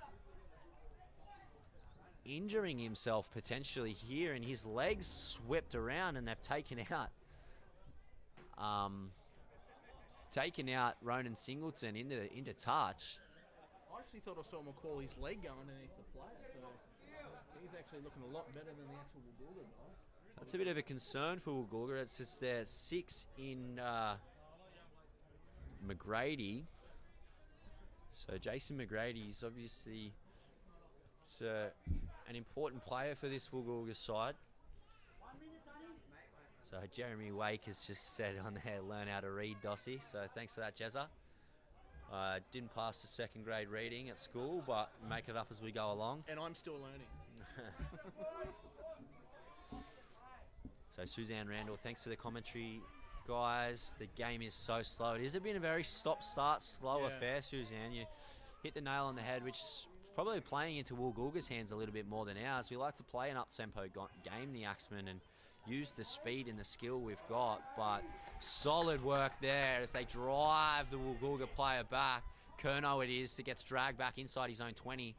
injuring himself potentially here, and his legs swept around and they've taken out Ronan Singleton into touch. I actually thought I saw Macaulay's leg go underneath the player, so he's actually looking a lot better than the actual Woolgoolga guy. That's a bit of a concern for Woolgoolga. It's just their 6 in McGrady. So Jason McGrady is obviously an important player for this Woolgoolga side. So Jeremy Wake has just said on there, learn how to read, Dossie. So thanks for that, Jezza. Didn't pass the 2nd grade reading at school, but make it up as we go along. And I'm still learning. So Suzanne Randall, thanks for the commentary, guys. The game is so slow. It has been a very stop-start, slow affair, Suzanne. You hit the nail on the head, which is probably playing into Woolgoolga's hands a little bit more than ours. We like to play an up-tempo game, the Axemen, and use the speed and the skill we've got. But solid work there as they drive the Woolgoolga player back. Kerno it is that gets dragged back inside his own 20.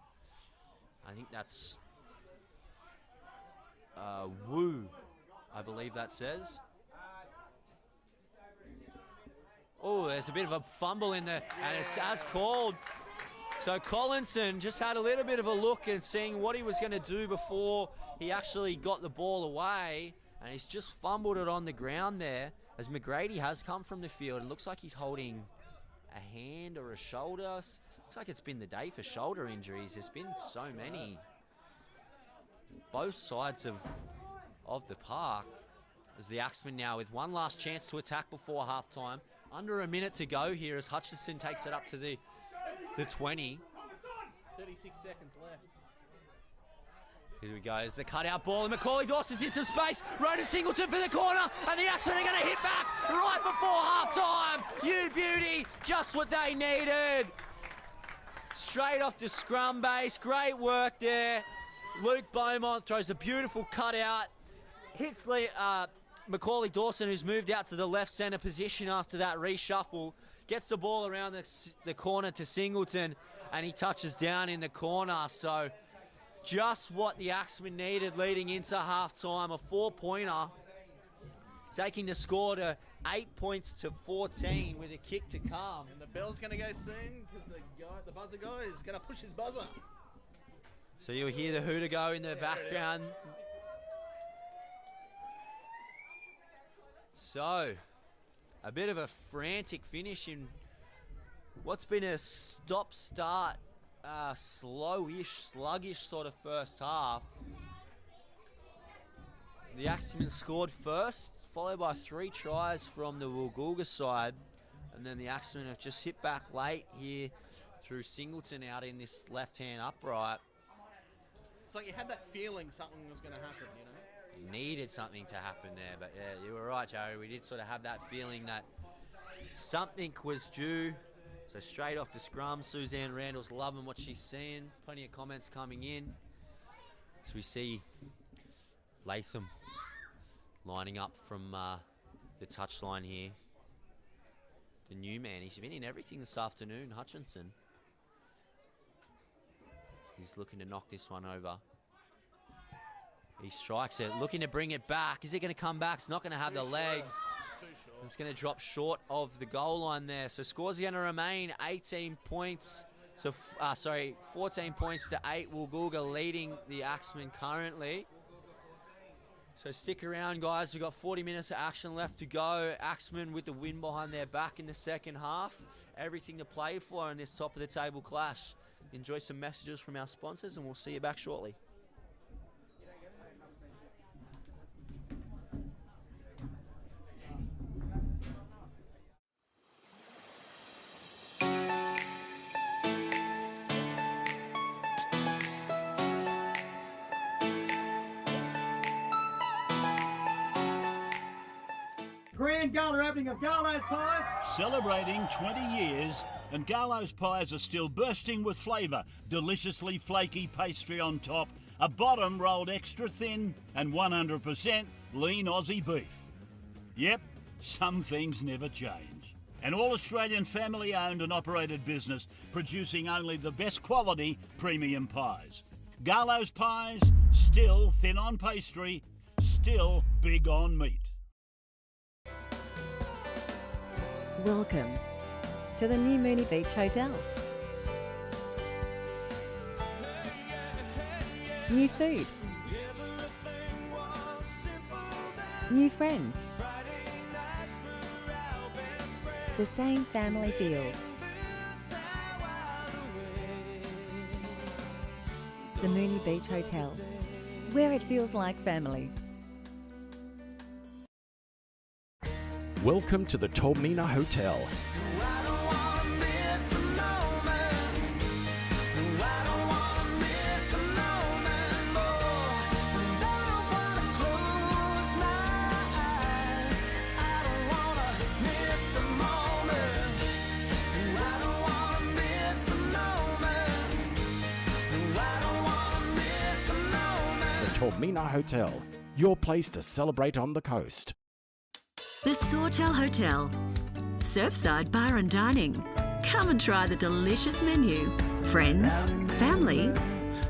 I think that's Wu, I believe that says. Oh, there's a bit of a fumble in there, and it's as called. So Collinson just had a little bit of a look and seeing what he was going to do before he actually got the ball away, and he's just fumbled it on the ground there as McGrady has come from the field. It looks like he's holding a hand or a shoulder. Looks like it's been the day for shoulder injuries. There's been so many. Both sides of the park. As the Axemen now with one last chance to attack before halftime. Under a minute to go here as Hutchinson takes it up to the 20. 36 seconds left. Here we go. There's the cutout ball, and Macaulay Dawson's in some space. Ronan Singleton for the corner, and the Axemen are going to hit back right before halftime. You beauty, just what they needed. Straight off the scrum base. Great work there. Luke Beaumont throws a beautiful cutout. Hits Macaulay Dawson, who's moved out to the left centre position after that reshuffle. Gets the ball around the corner to Singleton, and he touches down in the corner. So just what the Axemen needed leading into halftime. A 4-pointer, taking the score to 8 points to 14 with a kick to come. And the bell's going to go soon because the buzzer guy is going to push his buzzer. So you'll hear the hooter go in the background. So, a bit of a frantic finish in what's been a stop-start, slowish, sluggish sort of first half. The Axemen scored first, followed by 3 tries from the Woolgoolga side, and then the Axemen have just hit back late here through Singleton out in this left-hand upright. It's like you had that feeling something was going to happen, you know? Needed something to happen there, but yeah, you were right, Joey. We did sort of have that feeling that something was due. So straight off the scrum, Suzanne Randall's loving what she's seeing. Plenty of comments coming in. So we see Latham lining up from the touchline here. The new man, he's been in everything this afternoon, Hutchinson. He's looking to knock this one over. He strikes it, looking to bring it back. Is it going to come back? It's not going to have the legs. It's going to drop short of the goal line there. So scores are going to remain 18 points. So, 14 points to 8. Woolgoolga leading the Axemen currently. So stick around, guys. We've got 40 minutes of action left to go. Axemen with the win behind their back in the second half. Everything to play for in this top of the table clash. Enjoy some messages from our sponsors, and we'll see you back shortly. Grand gala opening of Garlo's Pies. Celebrating 20 years, and Garlo's Pies are still bursting with flavour. Deliciously flaky pastry on top, a bottom rolled extra thin, and 100% lean Aussie beef. Yep, some things never change. An all-Australian family-owned and operated business producing only the best quality premium pies. Garlo's Pies, still thin on pastry, still big on meat. Welcome to the new Mooney Beach Hotel. New food. New friends. The same family feels. The Mooney Beach Hotel, where it feels like family. Welcome to the Tormina Hotel. Tormina Hotel, your place to celebrate on the coast. The Sawtell Hotel, surfside bar and dining. Come and try the delicious menu. Friends, family,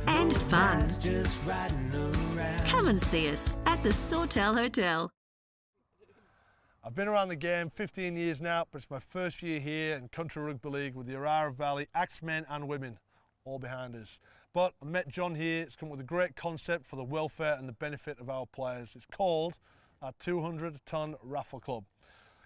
and fun. Come and see us at the Sawtell Hotel. I've been around the game 15 years now, but it's my first year here in Country Rugby League with the Orara Valley Axemen and women all behind us. But I met John here. It's come up with a great concept for the welfare and the benefit of our players. It's called our 200-ton raffle club.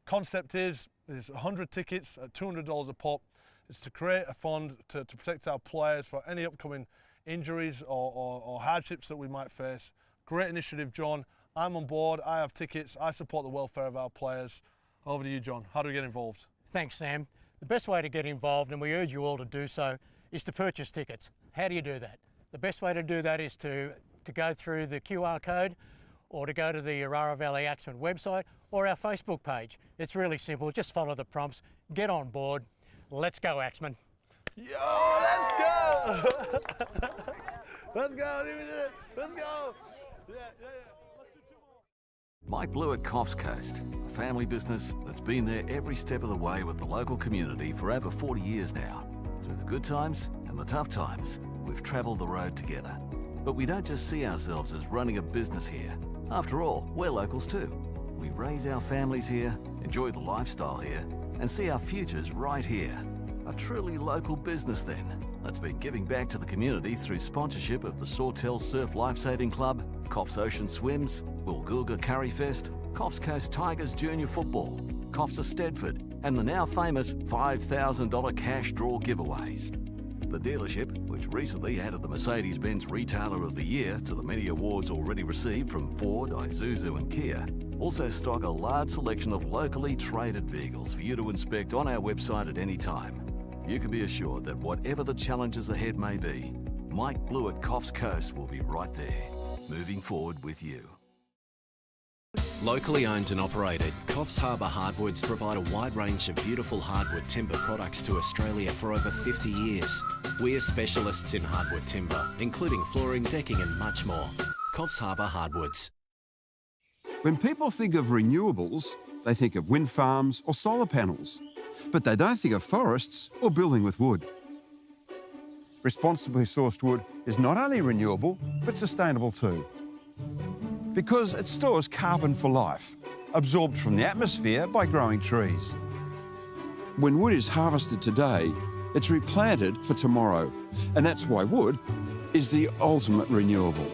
Concept is 100 tickets at $200 a pop. It's to create a fund to protect our players for any upcoming injuries or hardships that we might face. Great initiative, John. I'm on board. I have tickets. I support the welfare of our players. Over to you, John. How do we get involved? Thanks, Sam. The best way to get involved, and we urge you all to do so, is to purchase tickets. How do you do that? The best way to do that is to go through the QR code or to go to the Orara Valley Axemen website or our Facebook page. It's really simple. Just follow the prompts. Get on board. Let's go, Axemen. Yo, let's go! Let's go. Let's go. Yeah. Let's do two more. Mike Blewett Coffs Coast, a family business that's been there every step of the way with the local community for over 40 years now. Through the good times and the tough times, we've travelled the road together. But we don't just see ourselves as running a business here. After all, we're locals too. We raise our families here, enjoy the lifestyle here, and see our futures right here. A truly local business then, that's been giving back to the community through sponsorship of the Sawtell Surf Lifesaving Club, Coffs Ocean Swims, Woolgoolga Curry Fest, Coffs Coast Tigers Junior Football, Coffs of Stedford, and the now famous $5,000 cash draw giveaways. The dealership, which recently added the Mercedes-Benz Retailer of the Year to the many awards already received from Ford, Isuzu and Kia, also stock a large selection of locally traded vehicles for you to inspect on our website at any time. You can be assured that whatever the challenges ahead may be, Mike Blewett Coffs Coast will be right there, moving forward with you. Locally owned and operated, Coffs Harbour Hardwoods provide a wide range of beautiful hardwood timber products to Australia for over 50 years. We are specialists in hardwood timber, including flooring, decking and much more. Coffs Harbour Hardwoods. When people think of renewables, they think of wind farms or solar panels, but they don't think of forests or building with wood. Responsibly sourced wood is not only renewable, but sustainable too. Because it stores carbon for life, absorbed from the atmosphere by growing trees. When wood is harvested today, it's replanted for tomorrow, and that's why wood is the ultimate renewable.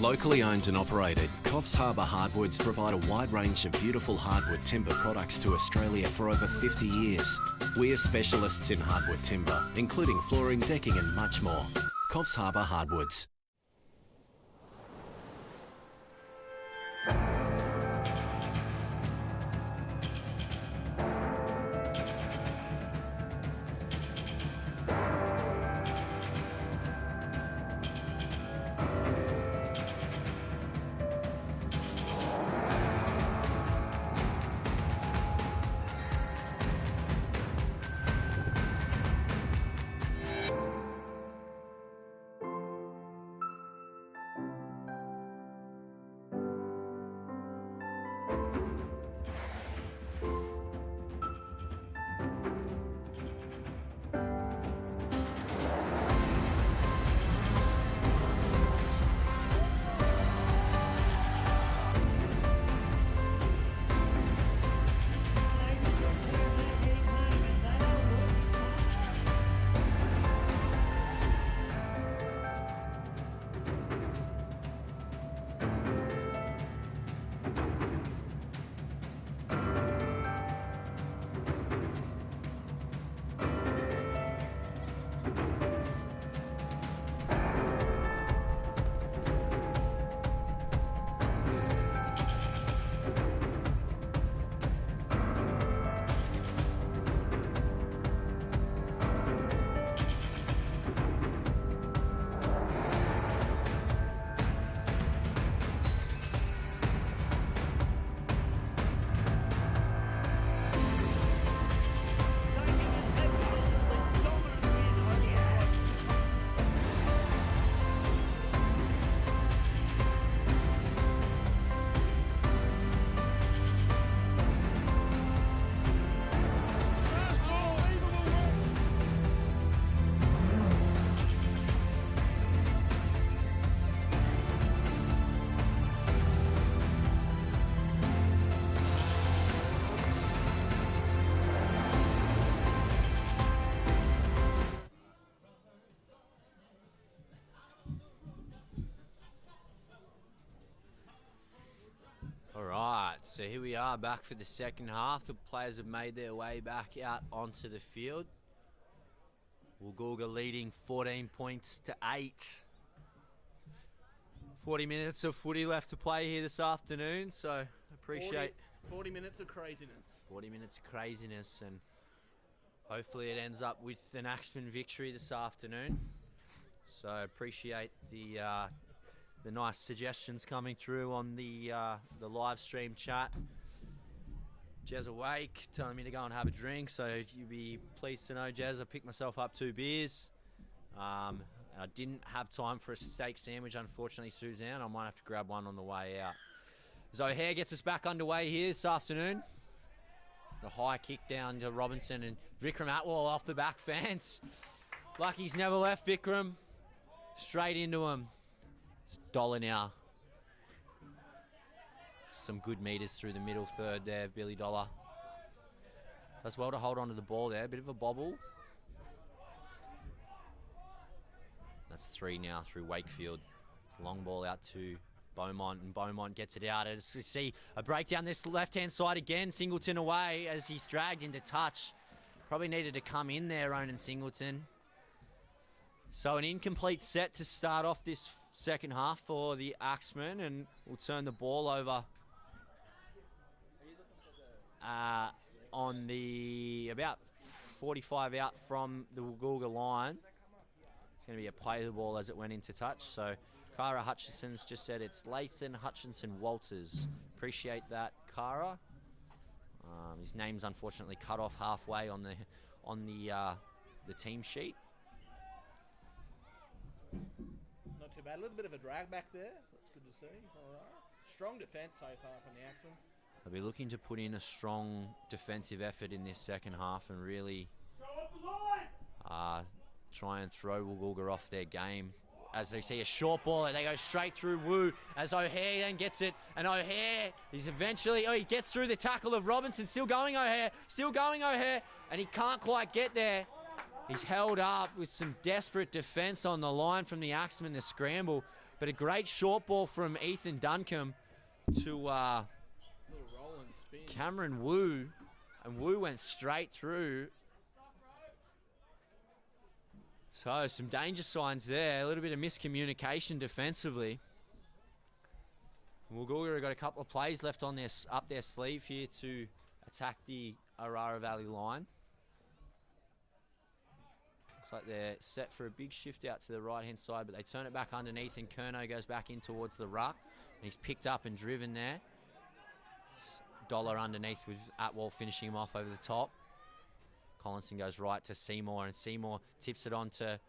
Locally owned and operated, Coffs Harbour Hardwoods provide a wide range of beautiful hardwood timber products to Australia for over 50 years. We are specialists in hardwood timber, including flooring, decking and much more. Coffs Harbour Hardwoods. So here we are back for the second half. The players have made their way back out onto the field. Woolgoolga leading 14 points to 8. 40 minutes of footy left to play here this afternoon, so appreciate 40 minutes of craziness. 40 minutes of craziness, and hopefully it ends up with an Axemen victory this afternoon. So appreciate the nice suggestions coming through on the live stream chat. Jez awake, telling me to go and have a drink, so you'd be pleased to know, Jez, I picked myself up 2 beers. I didn't have time for a steak sandwich, unfortunately, Suzanne. I might have to grab one on the way out. Zoe Hare gets us back underway here this afternoon. The high kick down to Robinson and Vikram Atwal off the back fence. Like he's never left, Vikram. Straight into him. It's Dollar now. Some good meters through the middle third there, Billy Dollar. Does well to hold on to the ball there. Bit of a bobble. That's 3 now through Wakefield. It's a long ball out to Beaumont, and Beaumont gets it out. As we see a breakdown this left-hand side again. Singleton away as he's dragged into touch. Probably needed to come in there, Ronan Singleton. So an incomplete set to start off this second half for the Axemen, and we'll turn the ball over on the about 45 out from the Woolgoolga line. It's going to be a play the ball as it went into touch. So Cara Hutchinson's just said it's Lathan Hutchinson Walters. Appreciate that, Cara. His name's unfortunately cut off halfway on the team sheet. Not too bad. A little bit of a drag back there. That's good to see. All right. Strong defence so far from the Axemen. They'll be looking to put in a strong defensive effort in this second half and really try and throw Woolgoolga off their game. As they see a short ball, they go straight through Wu as O'Hare then gets it. And O'Hare, he's eventually, he gets through the tackle of Robinson. Still going O'Hare, and he can't quite get there. He's held up with some desperate defence on the line from the Axemen, the scramble. But a great short ball from Ethan Duncombe to Little roll and spin. Cameron Wu, and Wu went straight through. So some danger signs there, a little bit of miscommunication defensively. Woolgoolga have got a couple of plays left on up their sleeve here to attack the Orara Valley line. Looks like they're set for a big shift out to the right-hand side, but they turn it back underneath, and Kerno goes back in towards the ruck, and he's picked up and driven there. Dollar underneath with Atwell finishing him off over the top. Collinson goes right to Seymour, and Seymour tips it on to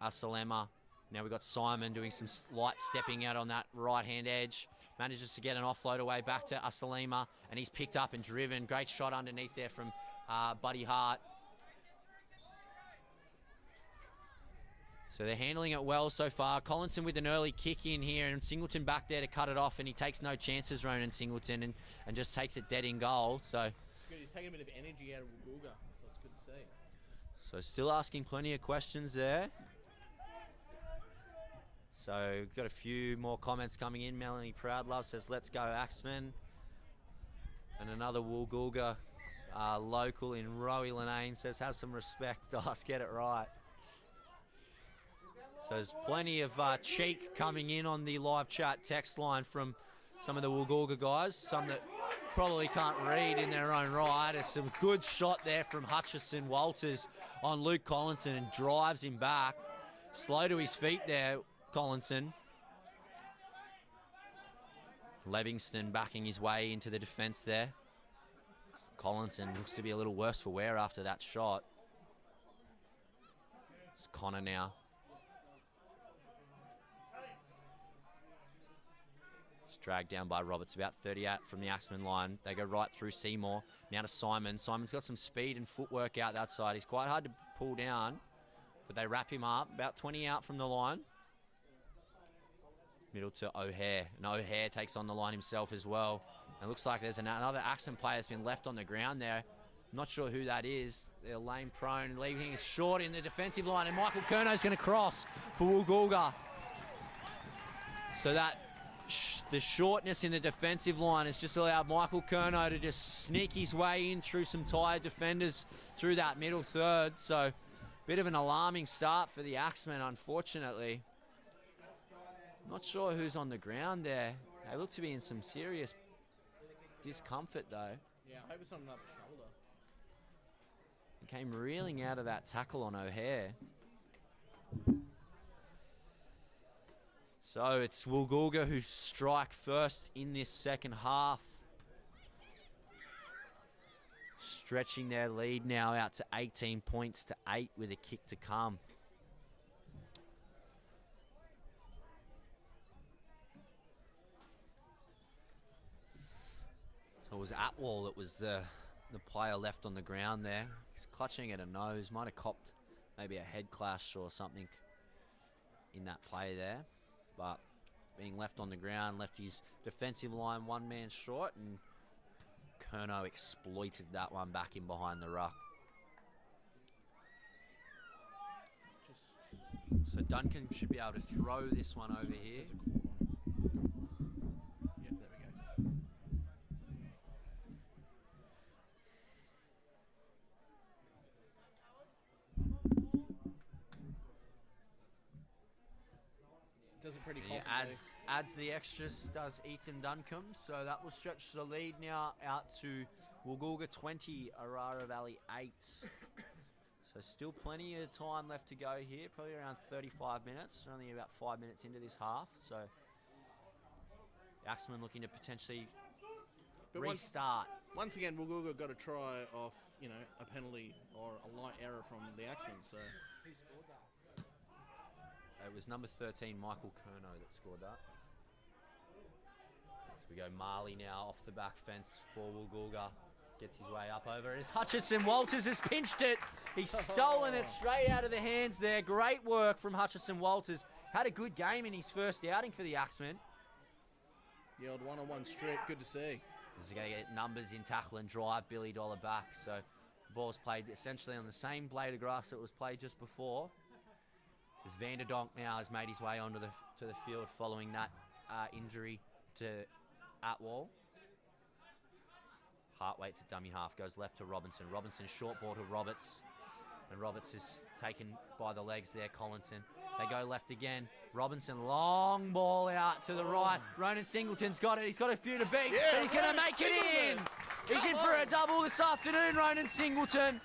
Asalema. Now we've got Simon doing some light stepping out on that right-hand edge. Manages to get an offload away back to Asalema, and he's picked up and driven. Great shot underneath there from Buddy Hart. So they're handling it well so far. Collinson with an early kick in here, and Singleton back there to cut it off, and he takes no chances, Ronan Singleton, and just takes it dead in goal. So Good. He's taking a bit of energy out of Woolgoolga, so it's good to see. So still asking plenty of questions there. So we've got a few more comments coming in. Melanie Proudlove says, let's go Axemen. And another Woolgoolga local in Rowie Lanane says, have some respect, Dice, get it right. So there's plenty of cheek coming in on the live chat text line from some of the Woolgoolga guys, some that probably can't read in their own right. There's some good shot there from Hutchison Walters on Luke Collinson, and drives him back. Slow to his feet there, Collinson. Livingston backing his way into the defence there. Collinson looks to be a little worse for wear after that shot. It's Connor now. It's dragged down by Roberts, about 38 from the Axemen line. They go right through Seymour. Now to Simon. Simon's got some speed and footwork out that side. He's quite hard to pull down, but they wrap him up. About 20 out from the line. Middle to O'Hare, and O'Hare takes on the line himself as well. And it looks like there's another Axemen player that's been left on the ground there. I'm not sure who that is. They're laying prone, leaving it short in the defensive line, and Michael Kerno's going to cross for Woolgoolga. So that the shortness in the defensive line has just allowed Michael Kerno to just sneak his way in through some tired defenders through that middle third. So bit of an alarming start for the Axemen, unfortunately. Not sure who's on the ground there. They look to be in some serious discomfort though. Yeah, I hope it's not another shoulder. He came reeling out of that tackle on O'Hare. So it's Woolgoolga who strike first in this second half. Stretching their lead now out to 18 points to 8 with a kick to come. So it was Atwell that was the player left on the ground there. He's clutching at a nose, might have copped maybe a head clash or something in that play there. But being left on the ground, left his defensive line one man short, and Kerno exploited that one back in behind the ruck. So Duncan should be able to throw this one over here. Yep, there we go. Does it pretty confidently. Adds the extras, does Ethan Duncombe. So that will stretch the lead now out to Woolgoolga 20, Orara Valley 8. So still plenty of time left to go here, probably around 35 minutes. We're only about 5 minutes into this half. So the Axemen looking to potentially restart. Once again, Woolgoolga got a try off, a penalty or a light error from the Axemen. So. It was number 13, Michael Kerno, that scored that. So we go Marley now off the back fence for Woolgoolga. Gets his way up over it. As Hutchison Walters has pinched it. He's stolen it straight out of the hands there. Great work from Hutchison Walters. Had a good game in his first outing for the Axemen. The old one-on-one strip, good to see. He's going to get numbers in tackle and drive Billy Dollar back. So the ball's played essentially on the same blade of grass that was played just before. As Vanderdonk now has made his way onto the to the field following that injury to Atwell. Hartwaite's a dummy half, goes left to Robinson. Robinson short ball to Roberts. And Roberts is taken by the legs there, Collinson. They go left again. Robinson, long ball out to the right. Ronan Singleton's got it. He's got a few to beat, but he's going to make it in. He's in for a double this afternoon, Ronan Singleton.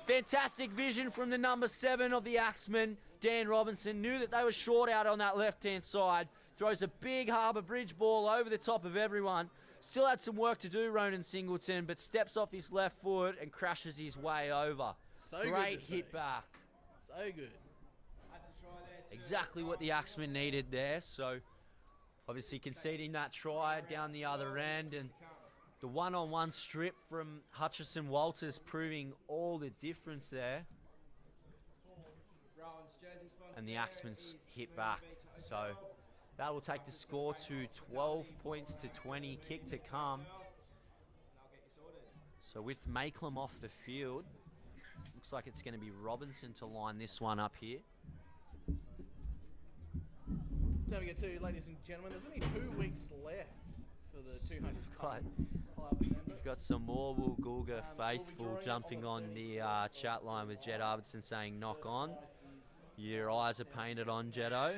Fantastic vision from the number 7 of the Axemen. Dan Robinson knew that they were short out on that left-hand side. Throws a big Harbour Bridge ball over the top of everyone. Still had some work to do, Ronan Singleton, but steps off his left foot and crashes his way over. So Great good to hit see. back. So good. Exactly what the Axemen needed there. So obviously conceding that try down the other end, and the one-on-one strip from Hutchison Walters proving all the difference there. And the Axemen hit back. So that will take the score to 12 points to 20. Kick to come. So with Makelum off the field, looks like it's going to be Robinson to line this one up here. Don't forget too, ladies and gentlemen, there's only 2 weeks left for the 200 club members. We've got some more Woolgoolga faithful jumping on the chat line with Jed Arvidsson saying knock on. Your eyes are painted on, Jeddo.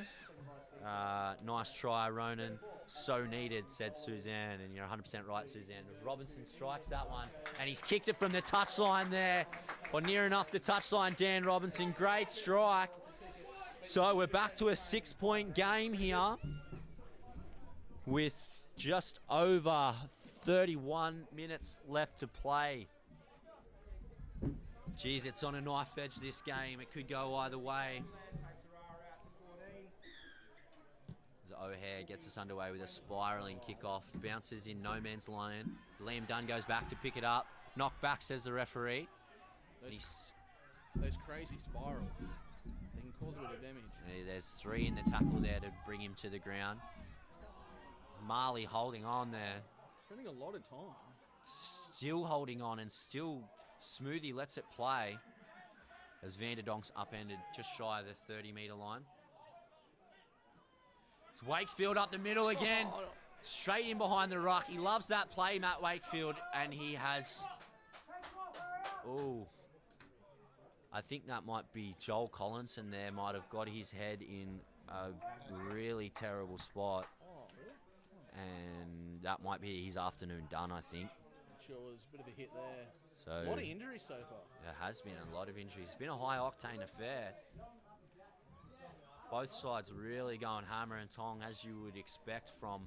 Nice try, Ronan. So needed, said Suzanne, and you're 100% right, Suzanne. Robinson strikes that one, and he's kicked it from the touchline there, or near enough the touchline. Dan Robinson, great strike. So we're back to a 6-point game here with just over 31 minutes left to play. Geez, it's on a knife edge, this game. It could go either way. As O'Hare gets us underway with a spiralling kickoff. Bounces in no man's land. Liam Dunn goes back to pick it up. Knocked back, says the referee. Those crazy spirals, they can cause a bit of damage. There's 3 in the tackle there to bring him to the ground. Marley holding on there. Spending a lot of time. Still holding on, and still Smoothie lets it play as Vanderdonk's upended just shy of the 30-metre line. It's Wakefield up the middle again. Straight in behind the ruck. He loves that play, Matt Wakefield, and he has... Oh, I think that might be Joel Collinson there. Might have got his head in a really terrible spot. And that might be his afternoon done, I think. Sure, there's a bit of a hit there. So a lot of injuries so far. There has been a lot of injuries. It's been a high-octane affair. Both sides really going hammer and tong, as you would expect from,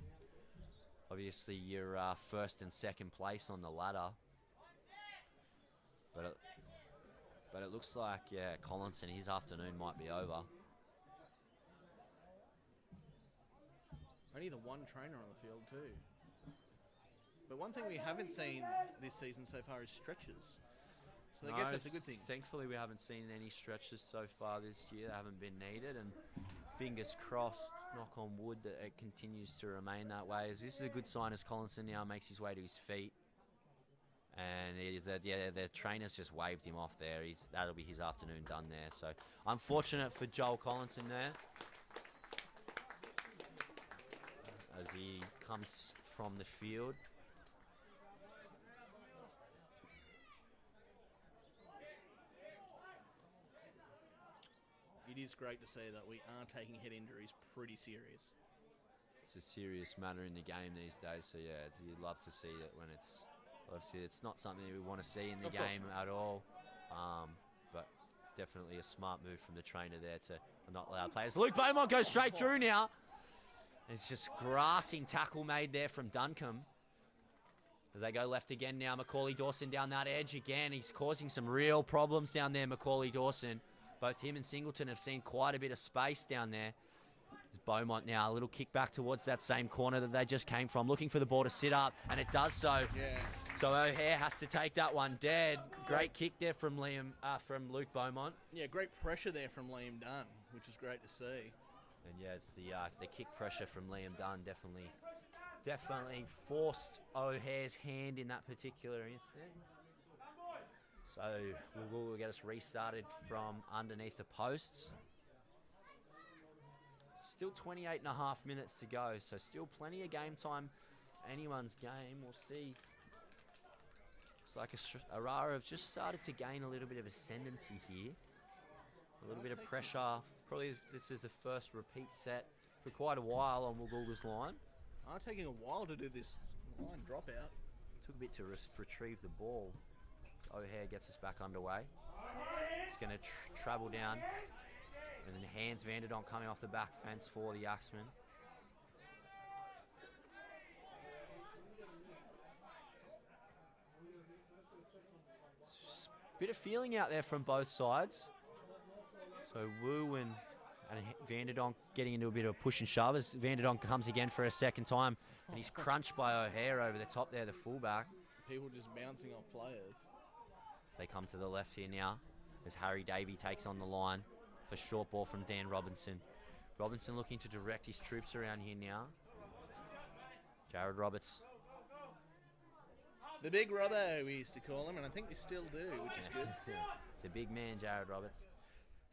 obviously, your first and second place on the ladder. But it looks like, yeah, Collinson, his afternoon might be over. Only the one trainer on the field too. But one thing we haven't seen this season so far is stretches. So I guess that's a good thing. Thankfully, we haven't seen any stretches so far this year. They haven't been needed, and fingers crossed, knock on wood, that it continues to remain that way. As this is a good sign as Collinson now makes his way to his feet. And the trainer's just waved him off there. That'll be his afternoon done there. So unfortunate for Joel Collinson there, as he comes from the field. It is great to see that we are taking head injuries pretty serious. It's a serious matter in the game these days. So yeah, you'd love to see it when it's... Obviously, it's not something that we want to see in the game at all, but definitely a smart move from the trainer there to not allow players. Luke Beaumont goes straight through now. It's just grassing tackle made there from Duncombe. As they go left again now, Macaulay Dawson down that edge again. He's causing some real problems down there, Macaulay Dawson. Both him and Singleton have seen quite a bit of space down there. There's Beaumont now, a little kick back towards that same corner that they just came from, looking for the ball to sit up, and it does so. Yeah. So O'Hare has to take that one dead. Great kick there from from Luke Beaumont. Yeah, great pressure there from Liam Dunn, which is great to see. And yeah, it's the kick pressure from Liam Dunn definitely forced O'Hare's hand in that particular instant. So we'll get us restarted from underneath the posts. Still 28 and a half minutes to go, so still plenty of game time. Anyone's game. We'll see. Looks like Orara have just started to gain a little bit of ascendancy here. A little bit of pressure. Probably this is the first repeat set for quite a while on Woolgoolga's line. Taking a while to do this line dropout. Took a bit to retrieve the ball. O'Hare gets us back underway. It's going to travel down. And then Hans Vanderdonk coming off the back fence for the Axemen. Bit of feeling out there from both sides. So Wu and Vanderdonk getting into a bit of a push and shove as Vanderdonk comes again for a second time. And he's crunched by O'Hare over the top there, the fullback. People just bouncing off players. They come to the left here now as Harry Davey takes on the line for short ball from Dan Robinson. Robinson looking to direct his troops around here now. Jared Roberts. The big Robbo, we used to call him, and I think we still do, which is good. It's a big man, Jared Roberts.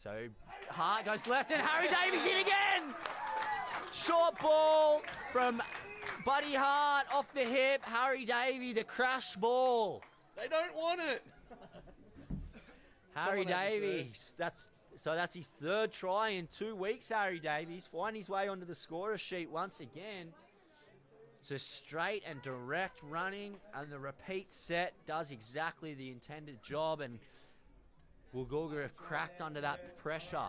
So Hart goes left, and Harry Davies in again! Short ball from Buddy Hart off the hip. Harry Davey, the crash ball. They don't want it. Harry Davies, that's his third try in 2 weeks, Harry Davies, finding his way onto the scorer sheet once again. It's a straight and direct running, and the repeat set does exactly the intended job, and Woolgoolga have cracked under that pressure.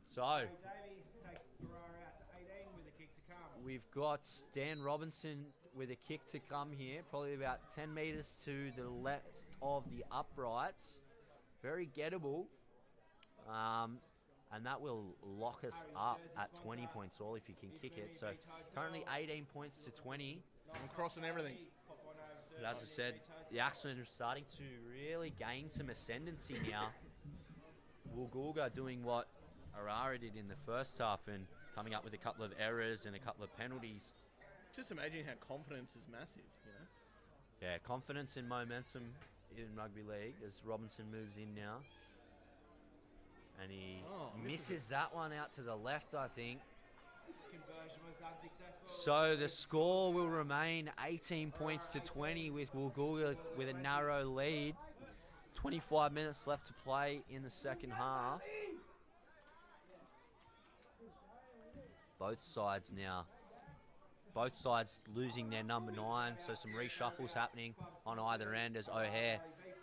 So, we've got Stan Robinson with a kick to come here, probably about 10 metres to the left of the uprights. Very gettable. And that will lock us up at 20 points all if you can kick it. So currently 18 points to 20. I'm crossing everything. But as I said, the Axemen are starting to really gain some ascendancy now. Woolgoolga doing what Orara did in the first half and coming up with a couple of errors and a couple of penalties. Just imagine how confidence is massive, you know? Yeah, confidence and momentum in rugby league as Robinson moves in now. And he misses that one out to the left, I think. Conversion was unsuccessful. So the score will remain 18 points to 20 with Woolgoolga with a narrow lead. 25 minutes left to play in the second half. Both sides now. Both sides losing their number 9, so some reshuffles happening on either end as O'Hare,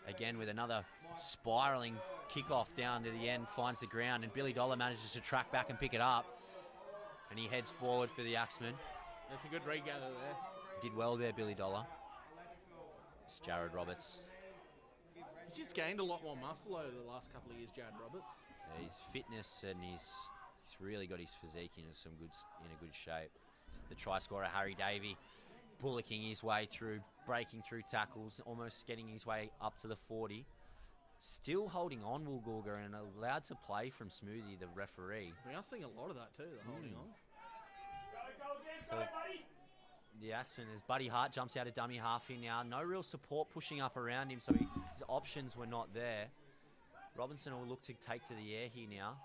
again with another spiralling kickoff down to the end, finds the ground, and Billy Dollar manages to track back and pick it up. And he heads forward for the Axemen. That's a good regather there. Did well there, Billy Dollar. It's Jared Roberts. He's just gained a lot more muscle over the last couple of years, Jared Roberts. Yeah, his fitness and he's really got his physique in a good shape. The try scorer, Harry Davey, bullocking his way through, breaking through tackles, almost getting his way up to the 40. Still holding on, Woolgoolga, and allowed to play from Smoothie, the referee. We are seeing a lot of that too, the holding on. So the Axemen, as Buddy Hart jumps out of dummy half here now. No real support pushing up around him, so his options were not there. Robinson will look to take to the air here now.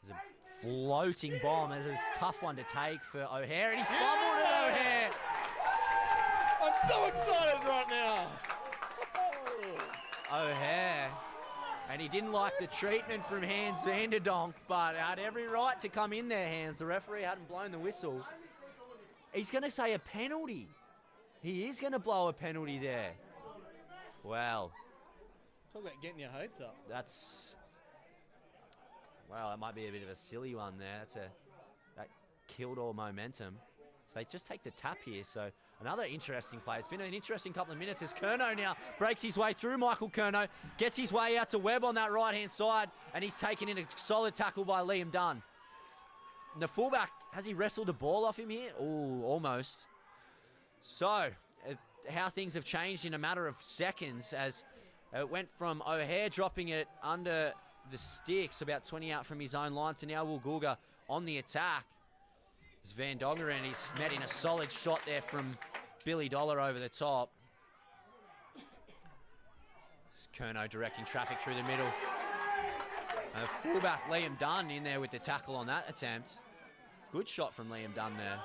There's a floating bomb. It's a tough one to take for O'Hare, and he's fumbled it, O'Hare. I'm so excited right now. O'Hare, and he didn't like the treatment from Hans Vanderdonk, but had every right to come in there, Hans. The referee hadn't blown the whistle. He's going to say a penalty. He is going to blow a penalty there. Well, talk about getting your hopes up. Well, that might be a bit of a silly one there. That killed all momentum. So they just take the tap here. So another interesting play. It's been an interesting couple of minutes as Curnow now breaks his way through. Michael Curnow gets his way out to Webb on that right-hand side, and he's taken in a solid tackle by Liam Dunn. And the fullback, has he wrestled the ball off him here? Oh, almost. So how things have changed in a matter of seconds as it went from O'Hare dropping it under the sticks about 20 out from his own line to now Woolgoolga on the attack. It's Van Dongeren, he's met in a solid shot there from Billy Dollar over the top. It's Curnow directing traffic through the middle. Fullback Liam Dunn in there with the tackle on that attempt. Good shot from Liam Dunn there.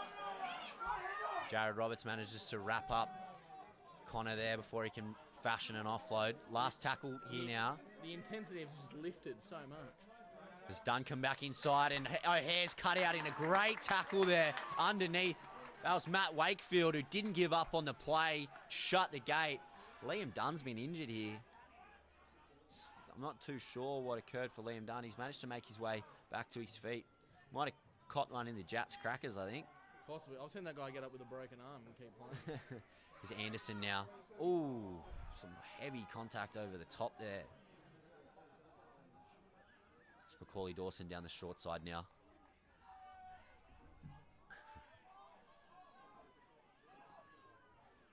Jared Roberts manages to wrap up Connor there before he can fashion an offload. Last tackle here now. The intensity has just lifted so much. As Dunn come back inside and O'Hare's cut out in a great tackle there underneath. That was Matt Wakefield who didn't give up on the play, shut the gate. Liam Dunn's been injured here. I'm not too sure what occurred for Liam Dunn. He's managed to make his way back to his feet. Might have caught one in the Jats crackers, I think. Possibly. I've seen that guy get up with a broken arm and keep playing. Here's Anderson now. Ooh, some heavy contact over the top there. It's Macaulay Dawson down the short side now.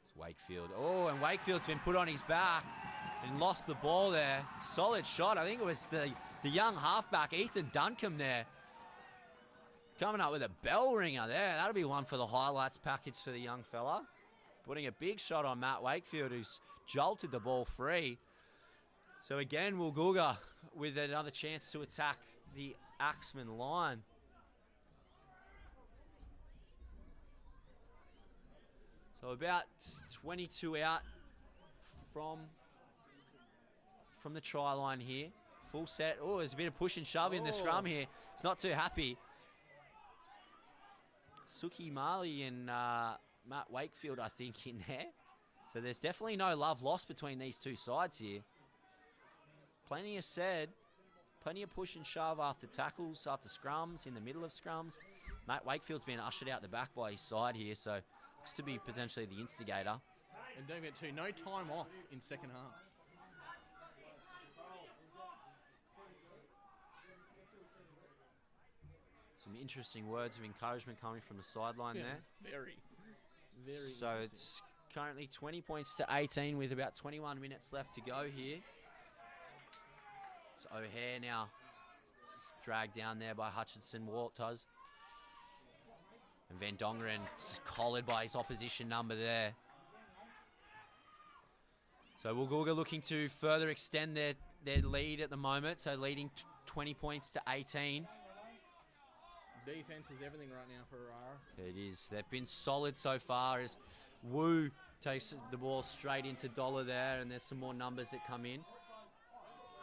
It's Wakefield. Oh, and Wakefield's been put on his back and lost the ball there. Solid shot. I think it was the young halfback, Ethan Duncombe there. Coming up with a bell ringer there. That'll be one for the highlights package for the young fella. Putting a big shot on Matt Wakefield, who's jolted the ball free. So again, Woolgoolga with another chance to attack the Axemen line. So about 22 out from the try line here. Full set. Oh, there's a bit of push and shove in the scrum here. It's not too happy. Suki Marley and Matt Wakefield, I think, in there. So there's definitely no love lost between these two sides here. Plenty of said, plenty of push and shove after tackles, after scrums, in the middle of scrums. Matt Wakefield's been ushered out the back by his side here, so looks to be potentially the instigator. And don't get too, no time off in second half. Some interesting words of encouragement coming from the sideline there. Very, very. So it's currently 20 points to 18 with about 21 minutes left to go here. So O'Hare now is dragged down there by Hutchinson Walters. And Van Dongeren just collared by his opposition number there. So Woolgoolga looking to further extend their lead at the moment. So leading 20 points to 18. Defense is everything right now for Orara. It is. They've been solid so far as Wu takes the ball straight into Dollar there, and there's some more numbers that come in.